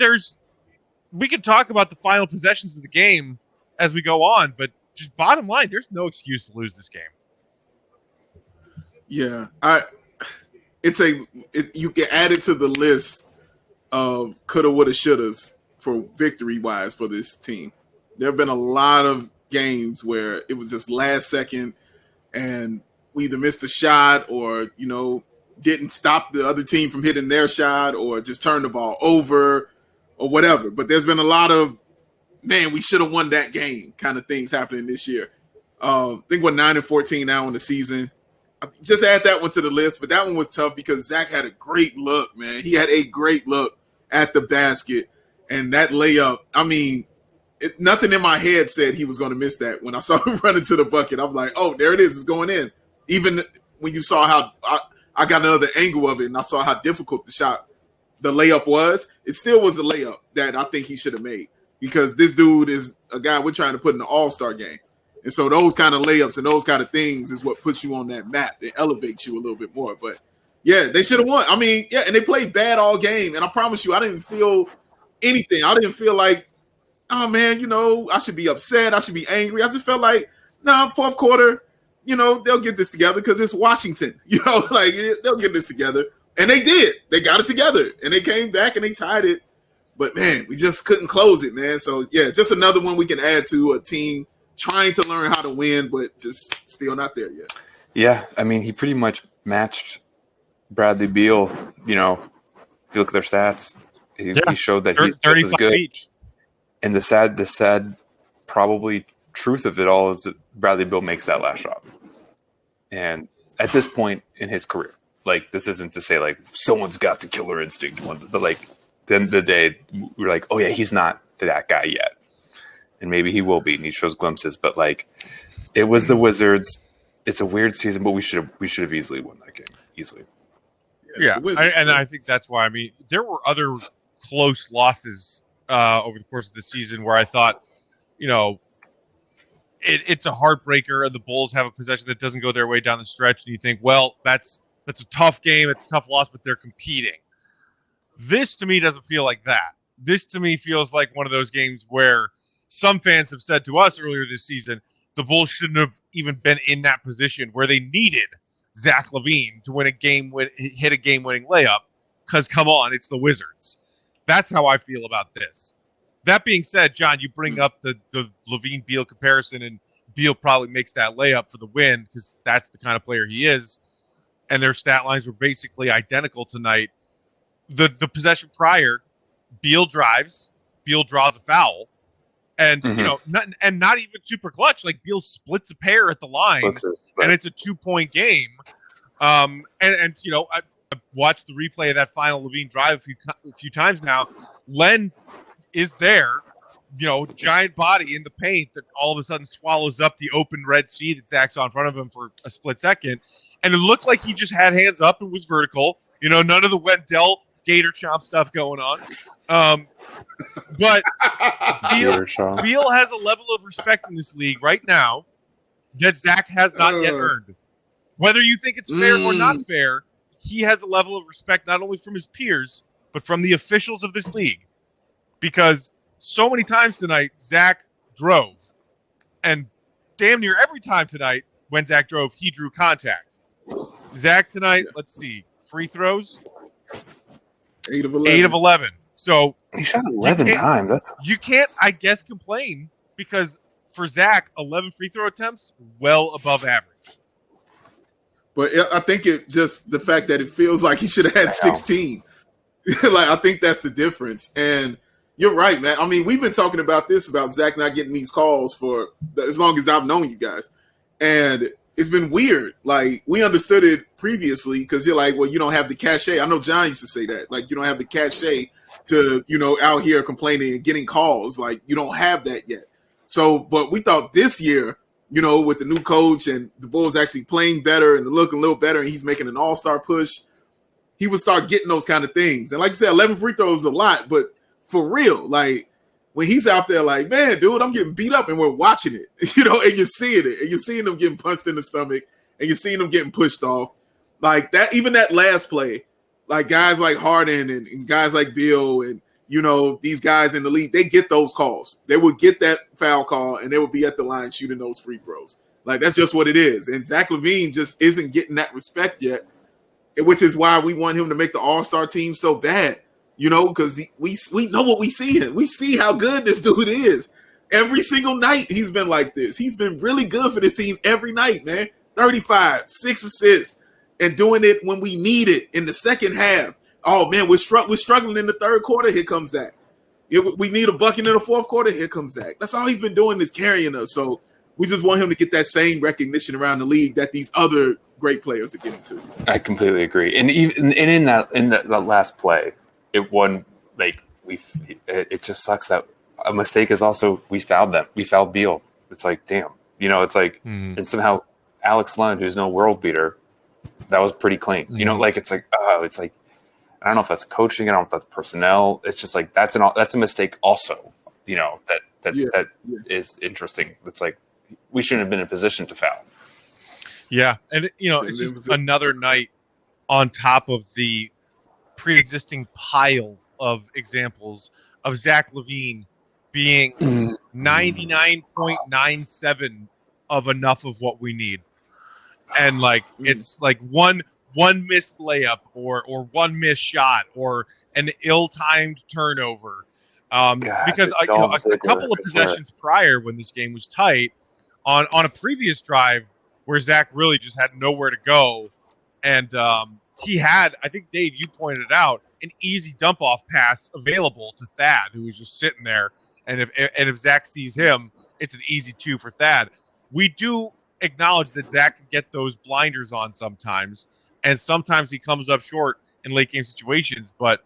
we could talk about the final possessions of the game as we go on, but just bottom line, there's no excuse to lose this game. Yeah, you can add it to the list of coulda, woulda, shouldas for victory wise for this team. There have been a lot of games where it was just last second and we either missed a shot or, didn't stop the other team from hitting their shot or just turned the ball over or whatever. But there's been a lot of, man, we should have won that game kind of things happening this year. I think we're 9-14 now in the season. Just add that one to the list, but that one was tough because Zach had a great look, man. He had a great look at the basket, and that layup, I mean, nothing in my head said he was going to miss that. When I saw him running to the bucket, I'm like, oh, there it is. It's going in. Even when you saw how I got another angle of it and I saw how difficult the layup was, it still was a layup that I think he should have made because this dude is a guy we're trying to put in the all-star game. And so those kind of layups and those kind of things is what puts you on that map. It elevates you a little bit more. But, yeah, they should have won. I mean, yeah, and they played bad all game. And I promise you, I didn't feel anything. I didn't feel like, oh, man, I should be upset. I should be angry. I just felt like, fourth quarter, they'll get this together because it's Washington. They'll get this together. And they did. They got it together. And they came back and they tied it. But, man, we just couldn't close it, man. So, yeah, just another one we can add to a team trying to learn how to win, but just still not there yet. Yeah, I mean, he pretty much matched Bradley Beal. If you look at their stats, he showed that he's just as good. Each. And the sad, probably truth of it all is that Bradley Beal makes that last shot. And at this point in his career, this isn't to say someone's got the killer instinct, but at the end of the day, we're like, oh yeah, he's not that guy yet. And maybe he will be, and he shows glimpses. But it was the Wizards. It's a weird season, but we should have easily won that game. Easily. Yeah, I think that's why. I mean, there were other close losses over the course of the season where I thought, it's a heartbreaker, and the Bulls have a possession that doesn't go their way down the stretch, and you think, well, that's a tough game, it's a tough loss, but they're competing. This to me doesn't feel like that. This to me feels like one of those games where some fans have said to us earlier this season, the Bulls shouldn't have even been in that position where they needed Zach LaVine to hit a game-winning layup because, come on, it's the Wizards. That's how I feel about this. That being said, John, you bring up the LaVine-Beal comparison, and Beal probably makes that layup for the win because that's the kind of player he is, and their stat lines were basically identical tonight. The possession prior, Beal drives, Beal draws a foul, and not even super clutch. Beal splits a pair at the line, and it's a 2-point game. And I've watched the replay of that final LaVine drive a few times now. Len is there, giant body in the paint that all of a sudden swallows up the open Red Sea that Zach's on front of him for a split second, and it looked like he just had hands up and was vertical. None of the Wendell Gator chomp stuff going on. But Beal has a level of respect in this league right now that Zach has not yet earned. Whether you think it's fair or not fair, he has a level of respect not only from his peers, but from the officials of this league. Because so many times tonight, Zach drove. And damn near every time tonight, when Zach drove, he drew contact. Zach tonight, let's see, free throws? 8 of 11. 8 of 11. So he shot 11 times. You can't, I guess, complain because for Zach, 11 free throw attempts, well above average. But I think it just the fact that it feels like he should have had 16. Like, I think that's the difference. And you're right, man. I mean, we've been talking about Zach not getting these calls for as long as I've known you guys. And it's been weird. Like, we understood it previously because you're like, well, you don't have the cachet. I know John used to say that. Like, you don't have the cachet to, out here complaining and getting calls. Like, you don't have that yet. So, but we thought this year, with the new coach and the Bulls actually playing better and looking a little better and he's making an all-star push, he would start getting those kind of things. And like you said, 11 free throws is a lot, but for real, like when he's out there like, man, dude, I'm getting beat up and we're watching it, and you're seeing it and you're seeing them getting punched in the stomach and you're seeing them getting pushed off like that. Even that last play, like guys like Harden and guys like Bill and, these guys in the league, they get those calls. They would get that foul call and they would be at the line shooting those free throws. Like, that's just what it is. And Zach LaVine just isn't getting that respect yet, which is why we want him to make the all-star team so bad, because we know what we see. We see how good this dude is. Every single night he's been like this. He's been really good for this team every night, man. 35, 6 assists, and doing it when we need it in the second half. Oh, man, we're struggling in the third quarter. Here comes Zach. We need a bucket in the fourth quarter. Here comes Zach. That's all he's been doing is carrying us. So we just want him to get that same recognition around the league that these other great players are getting to. I completely agree. And even in that last play, it just sucks that a mistake is also we fouled them. We fouled Beal. It's like, damn. It's like and somehow Alex Len, who's no world beater, that was pretty clean. It's like I don't know if that's coaching. I don't know if that's personnel. It's just like that's a mistake also. That is interesting. It's like we shouldn't have been in a position to foul. Yeah, and it's just another night on top of the pre-existing pile of examples of Zach LaVine being 99.97 of enough of what we need, and it's like one missed layup or one missed shot or an ill-timed turnover. Because a couple of possessions prior when this game was tight on a previous drive where Zach really just had nowhere to go. And he had, I think, Dave, you pointed it out, an easy dump-off pass available to Thad, who was just sitting there. And if Zach sees him, it's an easy 2 for Thad. We do acknowledge that Zach can get those blinders on sometimes, and sometimes he comes up short in late-game situations. But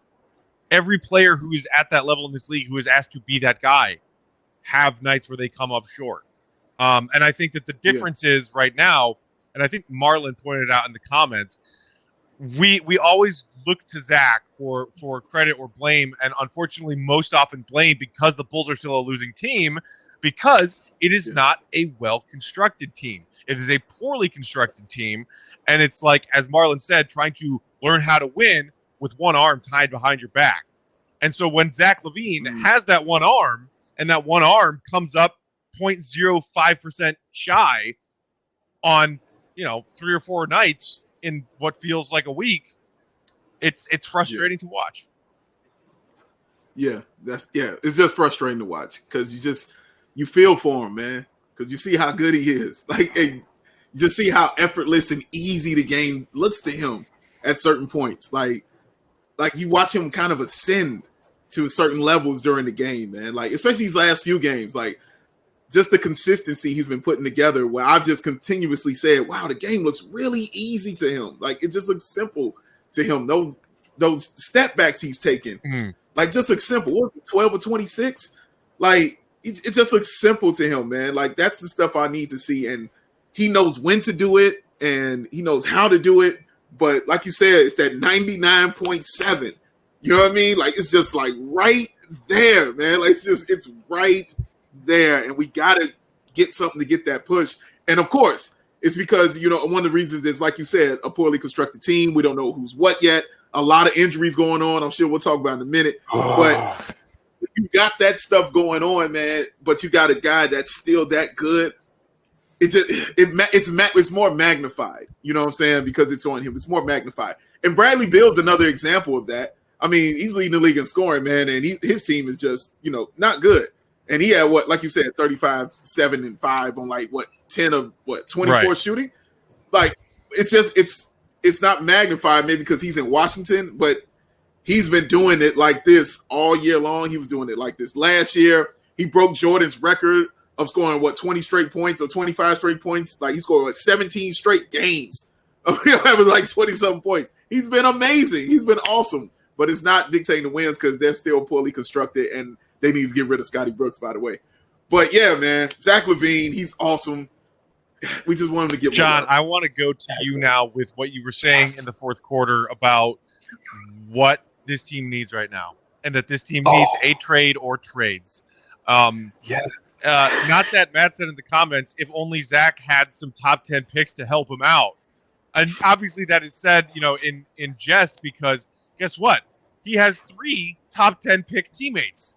every player who is at that level in this league who is asked to be that guy have nights where they come up short. And I think that the difference is right now, and I think Marlon pointed it out in the comments, we always look to Zach for credit or blame, and unfortunately most often blame because the Bulls are still a losing team because it is not a well-constructed team. It is a poorly constructed team, and it's like, as Marlon said, trying to learn how to win with one arm tied behind your back. And so when Zach LaVine has that one arm, and that one arm comes up 0.05% shy on 3 or 4 nights in what feels like a week, it's frustrating to watch. Yeah, it's just frustrating to watch because you feel for him, man, because you see how good he is. Like, you just see how effortless and easy the game looks to him at certain points. Like you watch him kind of ascend to certain levels during the game, man. Like, especially these last few games, like just the consistency he's been putting together where I've just continuously said, wow, the game looks really easy to him. Like, it just looks simple to him. Those step backs he's taking, like, just looks simple. What, 12 or 26? Like, it just looks simple to him, man. Like, that's the stuff I need to see. And he knows when to do it and he knows how to do it. But like you said, it's that 99.7. You know what I mean? Like, it's just like right there, man. Like, it's right there. And we got to get something to get that push. And of course, it's because, one of the reasons is, like you said, a poorly constructed team. We don't know who's what yet. A lot of injuries going on. I'm sure we'll talk about in a minute. But you got that stuff going on, man, but you got a guy that's still that good. It's more magnified. You know what I'm saying? Because it's on him. It's more magnified. And Bradley Beal's another example of that. I mean, he's leading the league in scoring, man, and his team is just, not good. And he had like you said, 35, 7, and 5 on 10 of 24 right. shooting. Like, it's not magnified maybe because he's in Washington, but he's been doing it like this all year long. He was doing it like this last year. He broke Jordan's record of scoring 20 straight points or 25 straight points. Like, he scored 17 straight games of having 20-something points. He's been amazing. He's been awesome. But it's not dictating the wins because they're still poorly constructed, and they need to get rid of Scotty Brooks, by the way. But yeah, man, Zach LaVine, he's awesome. We just want him to get John, more. I want to go to you now with what you were saying in the fourth quarter about what this team needs right now, and that this team needs a trade or trades. Not that Matt said in the comments, if only Zach had some top 10 picks to help him out. And obviously that is said, in jest, because guess what? He has 3 top 10 pick teammates.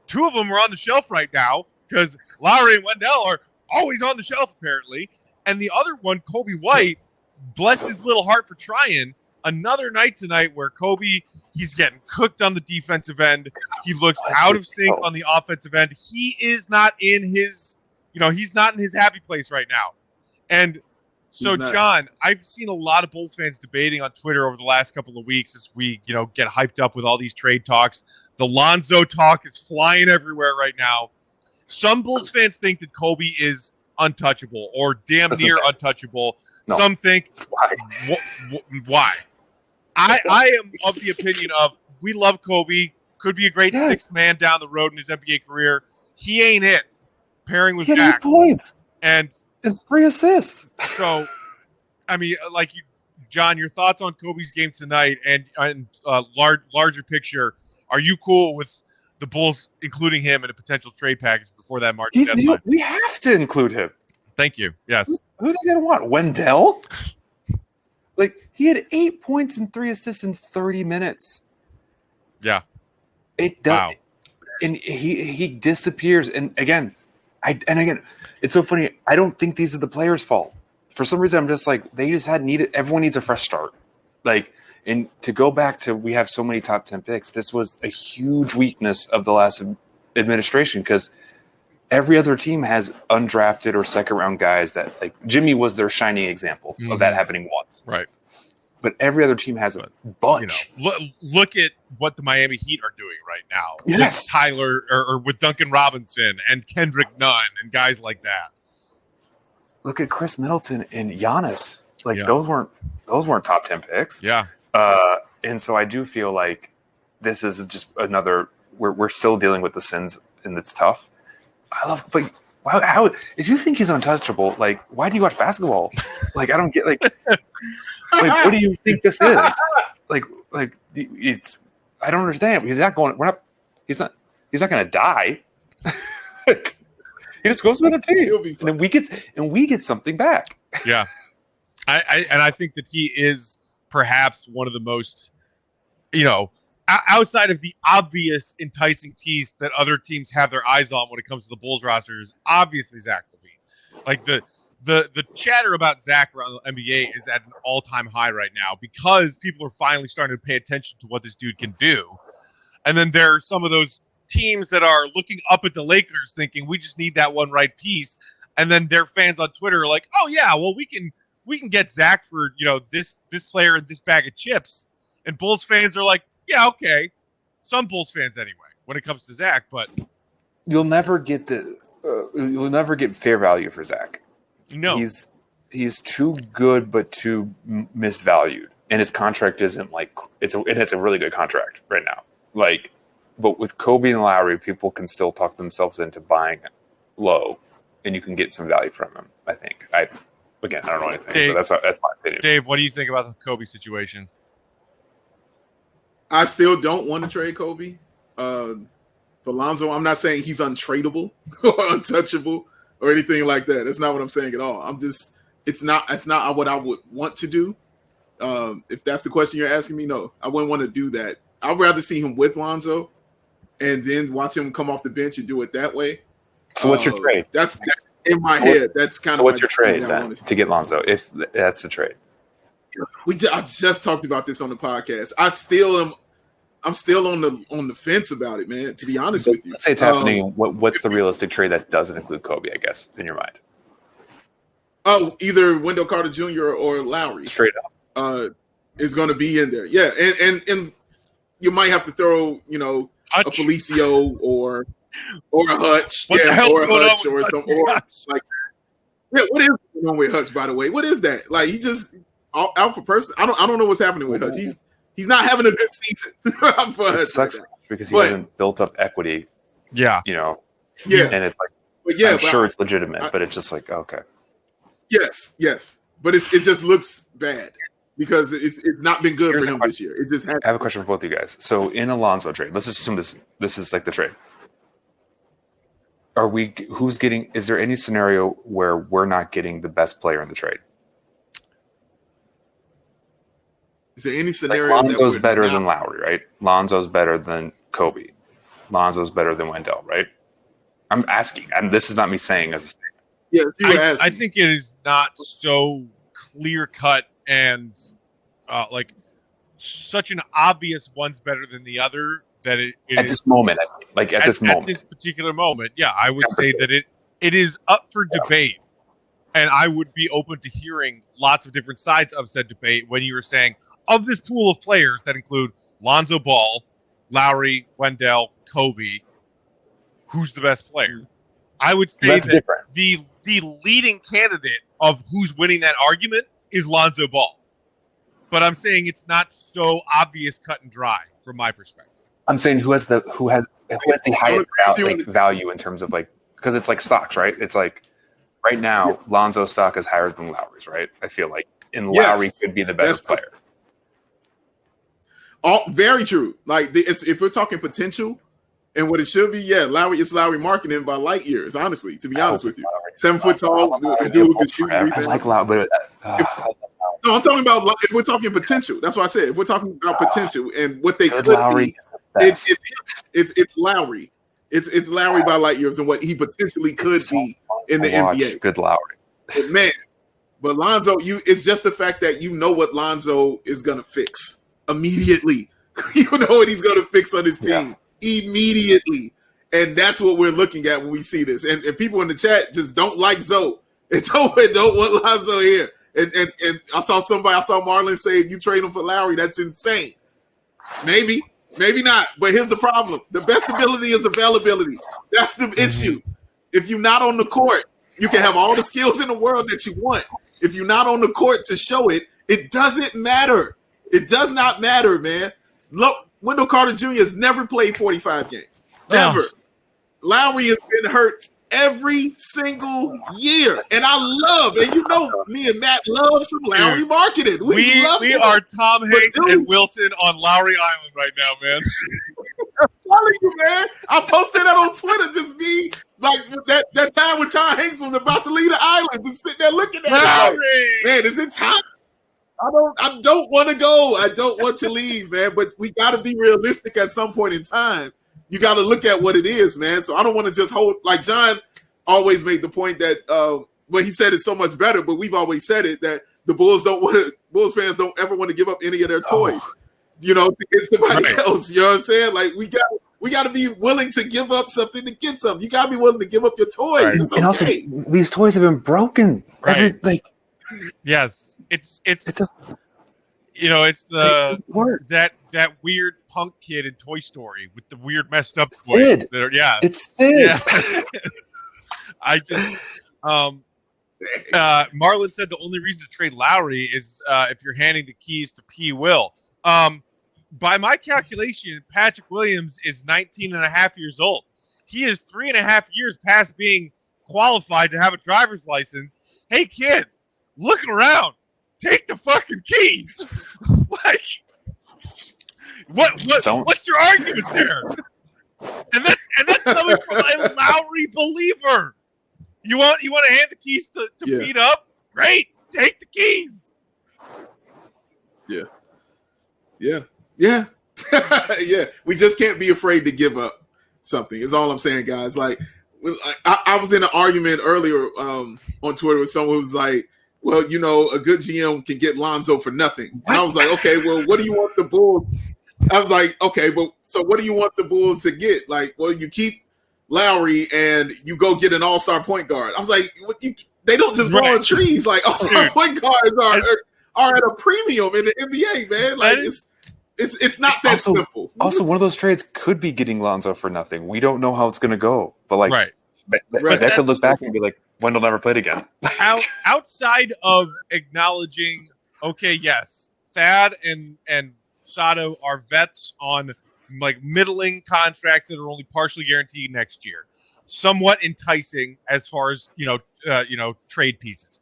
2 of them are on the shelf right now because Lowry and Wendell are always on the shelf, apparently. And the other one, Kobe White, bless his little heart for trying. Another night tonight where Kobe, he's getting cooked on the defensive end. He looks out of sync on the offensive end. He is not in his, he's not in his happy place right now. And so, John, I've seen a lot of Bulls fans debating on Twitter over the last couple of weeks as we, get hyped up with all these trade talks. The Lonzo talk is flying everywhere right now. Some Bulls fans think that Kobe is untouchable or damn near untouchable. No. Some think, why? I am of the opinion of, we love Kobe, could be a great sixth man down the road in his NBA career. He ain't it. Pairing with Zach. 8 points. And 3 assists. So, I mean, John, your thoughts on Kobe's game tonight and larger picture. Are you cool with the Bulls including him in a potential trade package before that March deadline? We have to include him. Thank you. Yes. Who are they going to want? Wendell? He had 8 points and 3 assists in 30 minutes. Yeah. It does. Wow. And he disappears. And again, it's so funny. I don't think these are the players' fault. For some reason, I'm just they just everyone needs a fresh start. And to go back to, we have so many top 10 picks. This was a huge weakness of the last administration because every other team has undrafted or second round guys that Jimmy was their shining example of that happening once. Right. But every other team has a bunch. Look at what the Miami Heat are doing right now. Yes. With Tyler or with Duncan Robinson and Kendrick Nunn and guys like that. Look at Chris Middleton and Giannis. Those weren't top 10 picks. Yeah. And so I do feel like this is just another. We're still dealing with the sins, and it's tough. But how if you think he's untouchable, why do you watch basketball? I don't get what do you think this is? It's I don't understand. He's not going. He's not going to die. He just goes to another team, and then we get something back. Yeah, I think that he is perhaps one of the most, outside of the obvious enticing piece that other teams have their eyes on when it comes to the Bulls rosters, obviously Zach LaVine. The chatter about Zach around the NBA is at an all-time high right now because people are finally starting to pay attention to what this dude can do. And then there are some of those teams that are looking up at the Lakers thinking we just need that one right piece. And then their fans on Twitter are like, oh yeah, well we can get Zach for, this player and this bag of chips. And Bulls fans are like, yeah, okay. Some Bulls fans anyway, when it comes to Zach, but you'll never get fair value for Zach. No, he's too good, but too misvalued, and his contract isn't it's a really good contract right now. But with Kobe and Lowry, people can still talk themselves into buying low, and you can get some value from him. I think. I don't know anything, Dave, but that's my opinion. Dave, what do you think about the Kobe situation? I still don't want to trade Kobe. For Lonzo, I'm not saying he's untradeable or untouchable. or anything like that. That's not what I'm saying at all. It's not what I would want to do. If that's the question you're asking me, no, I wouldn't want to do that. I'd rather see him with Lonzo and then watch him come off the bench and do it that way. So what's your trade? That's in my head. That's kind so of what's your trade then to get Lonzo? If that's the trade, I just talked about this on the podcast. I'm still on the fence about it, man. To be honest with you, let's say it's happening. What's the realistic trade that doesn't include Kobe? I guess in your mind. Oh, either Wendell Carter Jr. or Lowry. Straight up. Is going to be in there. Yeah, and you might have to throw, Hutch. a Felicio or a Hutch. What the hell's or a going Hutch on or with some Hutch? or like yeah, what is going on with Hutch, by the way? What is that? Like he just out for person. I don't know what's happening with Hutch. He's not having a good season for It Hutch sucks right now. because he hasn't built up equity. Yeah. Yeah. And it's like I'm sure it's legitimate, but it's just like okay. Yes. But it just looks bad because it's not been good for him this year. It just I have a question for both of you guys. So in Alonzo trade, let's just assume this is like the trade. Is there any scenario where we're not getting the best player in the trade? Is there any scenario like Lonzo's that better than Lowry, right? Lonzo's better than Kobe. Lonzo's better than Wendell, right? I'm asking, and this is not me saying as a statement. Yeah, I think it is not so clear cut and like such an obvious one's better than the other that it at is, this moment, at this particular moment, yeah, I would say that it is up for debate, and I would be open to hearing lots of different sides of said debate when you were saying of this pool of players that include Lonzo Ball, Lowry, Wendell, Kobe, who's the best player? I would say that the leading candidate of who's winning that argument is Lonzo Ball. But I'm saying it's not so obvious, cut and dry from my perspective. I'm saying who has the highest value in terms of because it's like stocks, right? It's like right now Lonzo's stock is higher than Lowry's, right? I feel like Lowry could be the better player. Very true. Like if we're talking potential. And what it should be, it's Lowry marketing by light years, honestly, to be honest with you. 7 foot tall, dude who can shoot. I like Lowry, but no, I'm talking about if we're talking potential. That's what I said. If we're talking about potential and what they could Lowry be, it's Lowry. It's Lowry by light years and what he potentially could be in the NBA. Good Lowry. But Lonzo, it's just the fact that you know what Lonzo is gonna fix immediately. You know what he's gonna fix on his team. Immediately, and that's what we're looking at when we see this. And people in the chat just don't like Zoe and don't want Lonzo here. And I saw Marlon say if you trade him for Lowry, that's insane. Maybe not. But here's the problem: the best ability is availability. That's the issue. If you're not on the court, you can have all the skills in the world that you want. If you're not on the court to show it, it doesn't matter. It does not matter, man. Look. Wendell Carter Jr. has never played 45 games. Never. Lowry has been hurt every single year. And me and Matt love some Lowry marketing. We are Tom Hanks and Wilson on Lowry Island right now, man. I'm telling you, man. I posted that on Twitter. Just me, like that time when Tom Hanks was about to leave the island, just sitting there looking at Lowry. It. Like, man, is it time? I don't want to go. I don't want to leave, man. But we got to be realistic at some point in time. You got to look at what it is, man. So I don't want to just hold. Like John always made the point that, he said it so much better. But we've always said it that the Bulls fans don't ever want to give up any of their toys, to get somebody else. You know what I'm saying? Like we got to be willing to give up something to get something. You got to be willing to give up your toys. Right. It's okay. And also, these toys have been broken. Right. Yes, it's just, it's that weird punk kid in Toy Story with the weird messed up toys. It's Sid. Yeah. I just Marlon said the only reason to trade Lowry is if you're handing the keys to P. Will. By my calculation, Patrick Williams is 19 and a half years old. He is 3.5 years past being qualified to have a driver's license. Hey, kid. Look around. Take the fucking keys. What's your argument there? And that's coming from a Lowry believer. You want to hand the keys to beat up? Great, take the keys. Yeah. Yeah. We just can't be afraid to give up something. Is all I'm saying, guys. Like, I was in an argument earlier on Twitter with someone who was like, well, you know, a good GM can get Lonzo for nothing. And I was like, okay, well, what do you want the Bulls? I was like, okay, but so what do you want the Bulls to get? Like, well, you keep Lowry and you go get an all-star point guard. I was like, they don't just grow on trees. Like, all-star point guards are at a premium in the NBA, man. Like, it's not that simple. Also, one of those trades could be getting Lonzo for nothing. We don't know how it's going to go. But, like, that could look back and be like, Wendell never played again. Outside of acknowledging, okay, yes, Thad and Sato are vets on like middling contracts that are only partially guaranteed next year. Somewhat enticing as far as trade pieces.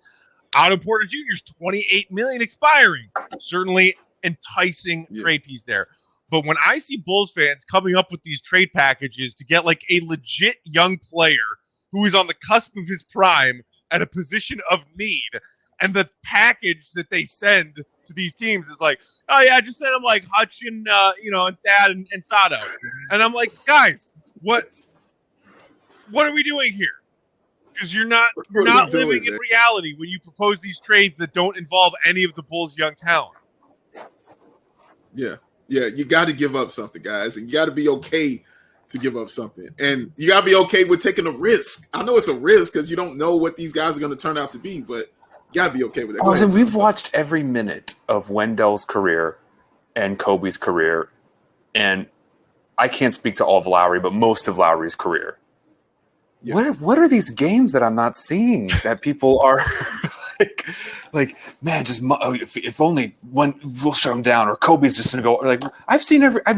Otto Porter Jr.'s $28 million expiring. Certainly enticing trade piece there. But when I see Bulls fans coming up with these trade packages to get like a legit young player who is on the cusp of his prime at a position of need, and the package that they send to these teams is like, oh yeah, just send them like Hutch and and Thad and Sato, and I'm like, guys, what are we doing here? Because you're not living in reality when you propose these trades that don't involve any of the Bulls' young talent. Yeah, you got to give up something, guys, and you got to be okay to give up something, and you got to be okay with taking a risk. I know it's a risk because you don't know what these guys are going to turn out to be, but you got to be okay with it. And we've watched every minute of Wendell's career and Kobe's career, and I can't speak to all of Lowry, but most of Lowry's career. Yeah. What are these games that I'm not seeing that people are like, man, just if only one we'll shut him down, or Kobe's just gonna go. Like, I've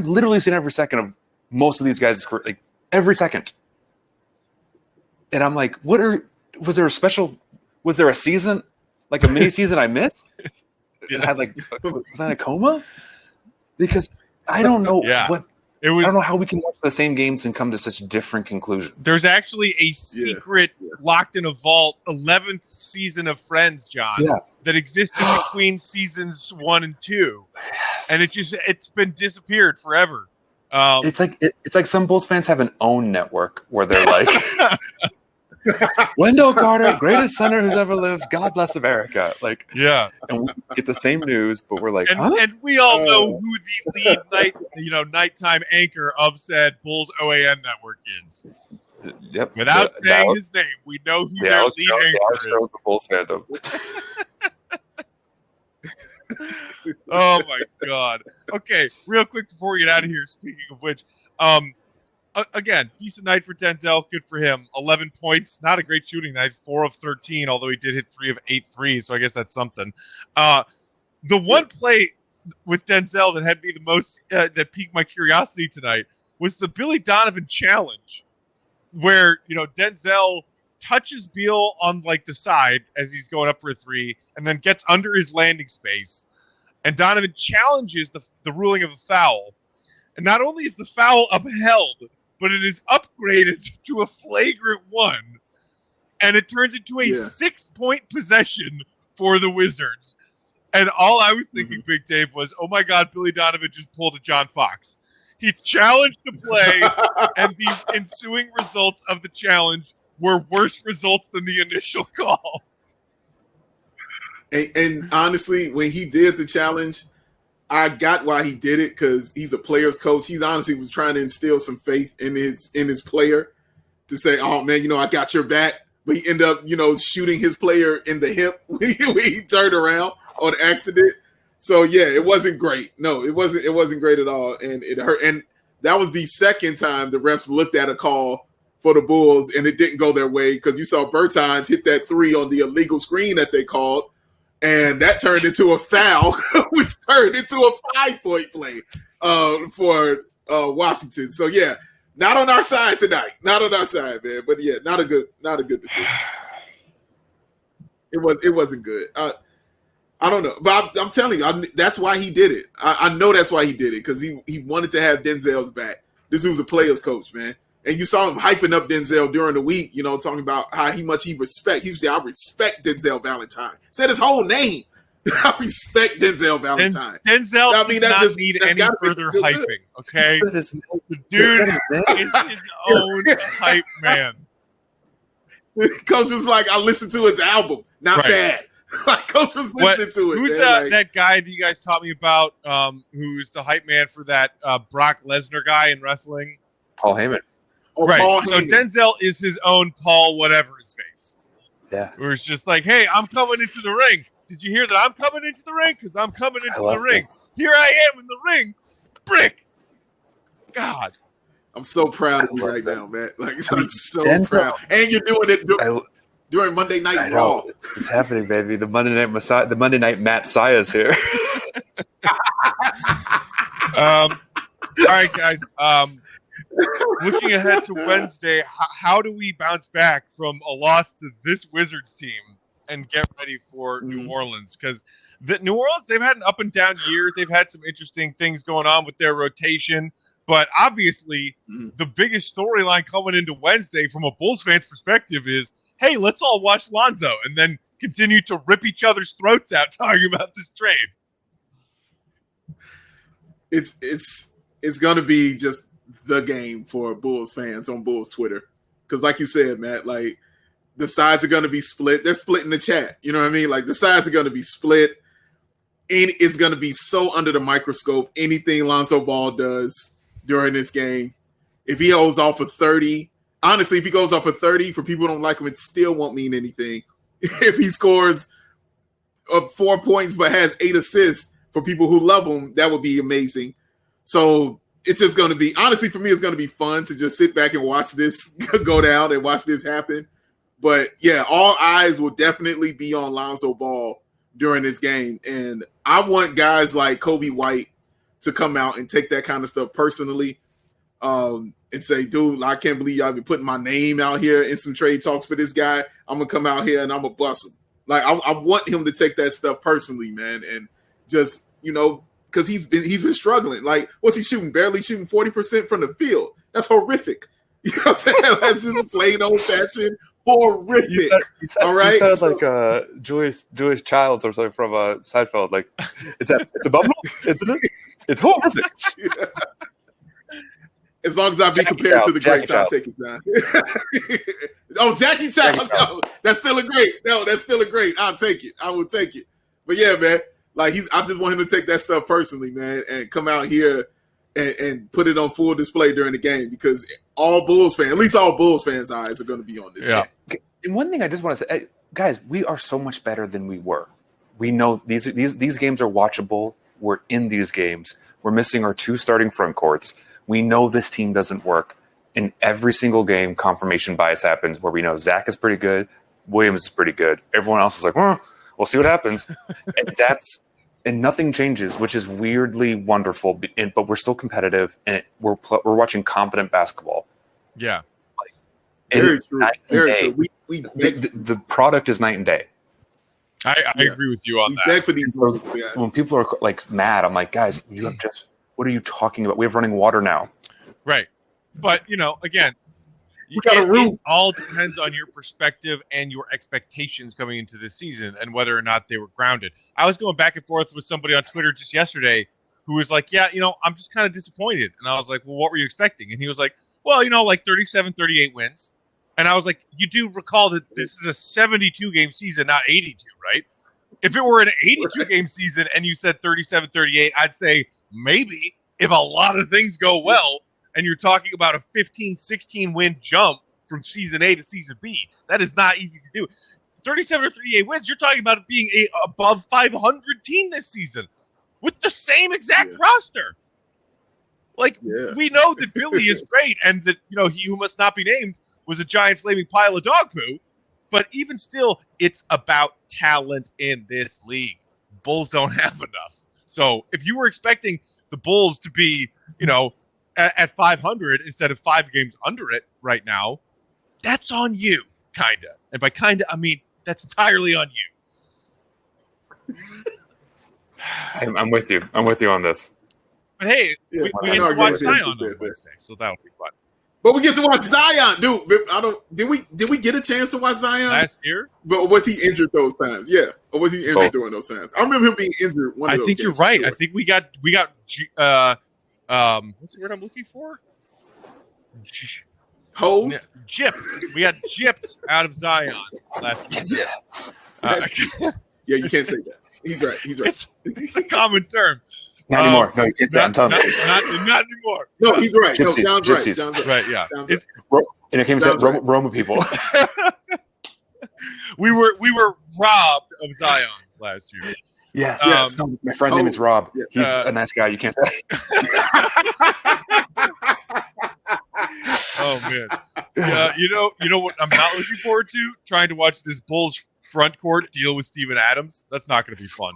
literally seen every second of most of these guys' career, like every second, and I'm like, was there a season, like a mini season I missed? Yes. Had was I in a coma? Because I don't know what. I don't know how we can watch the same games and come to such different conclusions. There's actually a secret locked in a vault 11th season of Friends, John, that existed between seasons 1 and 2, and it's been disappeared forever. It's like some Bulls fans have an own network where they're like, Wendell Carter, greatest center who's ever lived. God bless America. Like, and we get the same news, but we're like, and we all know who the lead nighttime anchor of said Bulls OAN network is. Yep. Without saying his name, we know who their lead anchor is. The Bulls fandom. Oh my God. Okay, real quick before we get out of here. Speaking of which, again, decent night for Denzel. Good for him. 11 points. Not a great shooting night. 4 of 13, although he did hit 3 of 8 threes, so I guess that's something. The one play with Denzel that had me the most, that piqued my curiosity tonight, was the Billy Donovan challenge, where, Denzel touches Beal on like the side as he's going up for a 3, and then gets under his landing space. And Donovan challenges the ruling of a foul. And not only is the foul upheld, but it is upgraded to a flagrant 1. And it turns into a 6-point possession for the Wizards. And all I was thinking, Big Dave, was, oh my God, Billy Donovan just pulled a John Fox. He challenged the play, and the ensuing results of the challenge were worse results than the initial call. And honestly, when he did the challenge, I got why he did it, because he's a player's coach. He honestly was trying to instill some faith in his player to say, oh, man, I got your back. But he ended up, shooting his player in the hip when he turned around on accident. So, yeah, it wasn't great. No, it wasn't great at all. And it hurt. And that was the second time the refs looked at a call for the Bulls, and it didn't go their way, because you saw Bertans hit that 3 on the illegal screen that they called. And that turned into a foul, which turned into a 5-point play for Washington. So yeah, not on our side tonight. Not on our side, man. But yeah, not a good decision. It wasn't good. I don't know, but I'm telling you, that's why he did it. I know that's why he did it, because he wanted to have Denzel's back. This dude's a player's coach, man. And you saw him hyping up Denzel during the week, you know, talking about how much he respect. He said, I respect Denzel Valentine. Said his whole name. I respect Denzel Valentine. Denzel does not need any further hyping, okay? The dude is his own hype man. Coach was like, I listened to his album. Not bad. Like, Coach was listening to it. Who's that guy that you guys taught me about who's the hype man for that Brock Lesnar guy in wrestling? Paul Heyman. Oh, right. Paul so Heyman. Denzel is his own Paul whatever his face. Yeah. Where it's just like, hey, I'm coming into the ring. Did you hear that I'm coming into the ring? Because I'm coming into the ring. Here I am in the ring. Brick. God. I'm so proud of you right now, man. Like, I'm so proud. And you're doing it during Monday Night Raw. It's happening, baby. The Monday Night Matt Sia's here. All right, guys. Looking ahead to Wednesday, how do we bounce back from a loss to this Wizards team and get ready for New Orleans? Because New Orleans, they've had an up and down year. They've had some interesting things going on with their rotation. But obviously, the biggest storyline coming into Wednesday from a Bulls fan's perspective is, hey, let's all watch Lonzo and then continue to rip each other's throats out talking about this trade. It's going to be just the game for Bulls fans on Bulls Twitter. Because like you said, Matt, like the sides are going to be split. They're splitting the chat. You know what I mean? Like the sides are going to be split. And it's going to be so under the microscope. Anything Lonzo Ball does during this game, if he goes off of 30, honestly, if he goes off of 30, for people who don't like him, it still won't mean anything. If he scores 4 points but has 8 assists, for people who love him, that would be amazing. So it's just going to be, honestly, for me, it's going to be fun to just sit back and watch this go down and watch this happen. But yeah, all eyes will definitely be on Lonzo Ball during this game. And I want guys like Kobe White to come out and take that kind of stuff personally, and say, dude, I can't believe y'all been putting my name out here in some trade talks for this guy. I'm going to come out here and I'm going to bust him. Like, I want him to take that stuff personally, man. And just, you know, because he's been struggling. Like, what's he shooting? Barely shooting 40% from the field. That's horrific. You know what I'm saying? That's just plain old fashioned horrific. All right. You sound like a Jewish child or something from Seinfeld. Like, it's abominable, isn't it? It's horrific. Yeah. As long as I be compared to the greats, I'll take it, John. Oh, Jackie Child. No, that's still a great. No, that's still a great. I'll take it. I will take it. But yeah, man, like I just want him to take that stuff personally, man, and come out here and put it on full display during the game, because all Bulls fans, at least all Bulls fans' eyes are going to be on this game. And one thing I just want to say, guys, we are so much better than we were. We know these games are watchable. We're in these games. We're missing our 2 starting front courts. We know this team doesn't work. In every single game, confirmation bias happens where we know Zach is pretty good, Williams is pretty good. Everyone else is like, we'll see what happens. And nothing changes, which is weirdly wonderful. But we're still competitive, and we're watching competent basketball. Yeah, very true. Very true. The product is night and day. I agree with you on that. Beg for these. When people are like mad, I'm like, guys, what are you talking about? We have running water now. Right. But, you know, again, it all depends on your perspective and your expectations coming into this season and whether or not they were grounded. I was going back and forth with somebody on Twitter just yesterday who was like, yeah, you know, I'm just kind of disappointed. And I was like, well, what were you expecting? And he was like, well, you know, like 37, 38 wins. And I was like, you do recall that this is a 72-game season, not 82, right? If it were an 82-game season and you said 37, 38, I'd say maybe if a lot of things go well and you're talking about a 15, 16-win jump from Season A to Season B. That is not easy to do. 37 or 38 wins, you're talking about it being a above 500 team this season with the same exact roster. Like, we know that Billy is great and that, you know, he who must not be named was a giant flaming pile of dog poo. But even still, it's about talent in this league. Bulls don't have enough. So if you were expecting the Bulls to be, you know, at 500 instead of 5 games under it right now, that's on you, kind of. And by kind of, I mean, that's entirely on you. I'm with you. I'm with you on this. But hey, we get to watch Zion on Wednesday, so that'll be fun. But we get to watch Zion, dude. Did we get a chance to watch Zion last year? But was he injured those times? Yeah, or was he injured during those times? I remember him being injured. I think you're right. Sure. I think we got what's the word I'm looking for? Hosed? Gypped. We got gypped out of Zion last season. Yeah, you can't say that. He's right. It's a common term. Not anymore. No, it's not anymore. No, he's right. Gypsies. No, John's Gypsies. right. Yeah. And it came to Roma people. we were robbed of Zion last year. Yes. My friend's name is Rob. Yeah. He's a nice guy. You can't say. Oh man. Yeah, you know what I'm not looking forward to? Trying to watch this Bulls front court deal with Steven Adams. That's not going to be fun.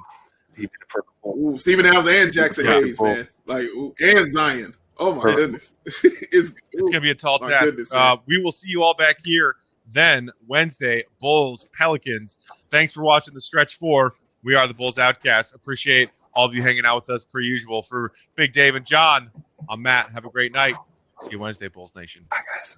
Ooh, Steven Adams and Jackson Hayes, man. And Zion. Oh my goodness. It's going to be a tall task. Goodness, we will see you all back here then Wednesday, Bulls, Pelicans. Thanks for watching the Stretch 4. We are the Bulls Outcasts. Appreciate all of you hanging out with us per usual. For Big Dave and John, I'm Matt. Have a great night. See you Wednesday, Bulls Nation. Bye, guys.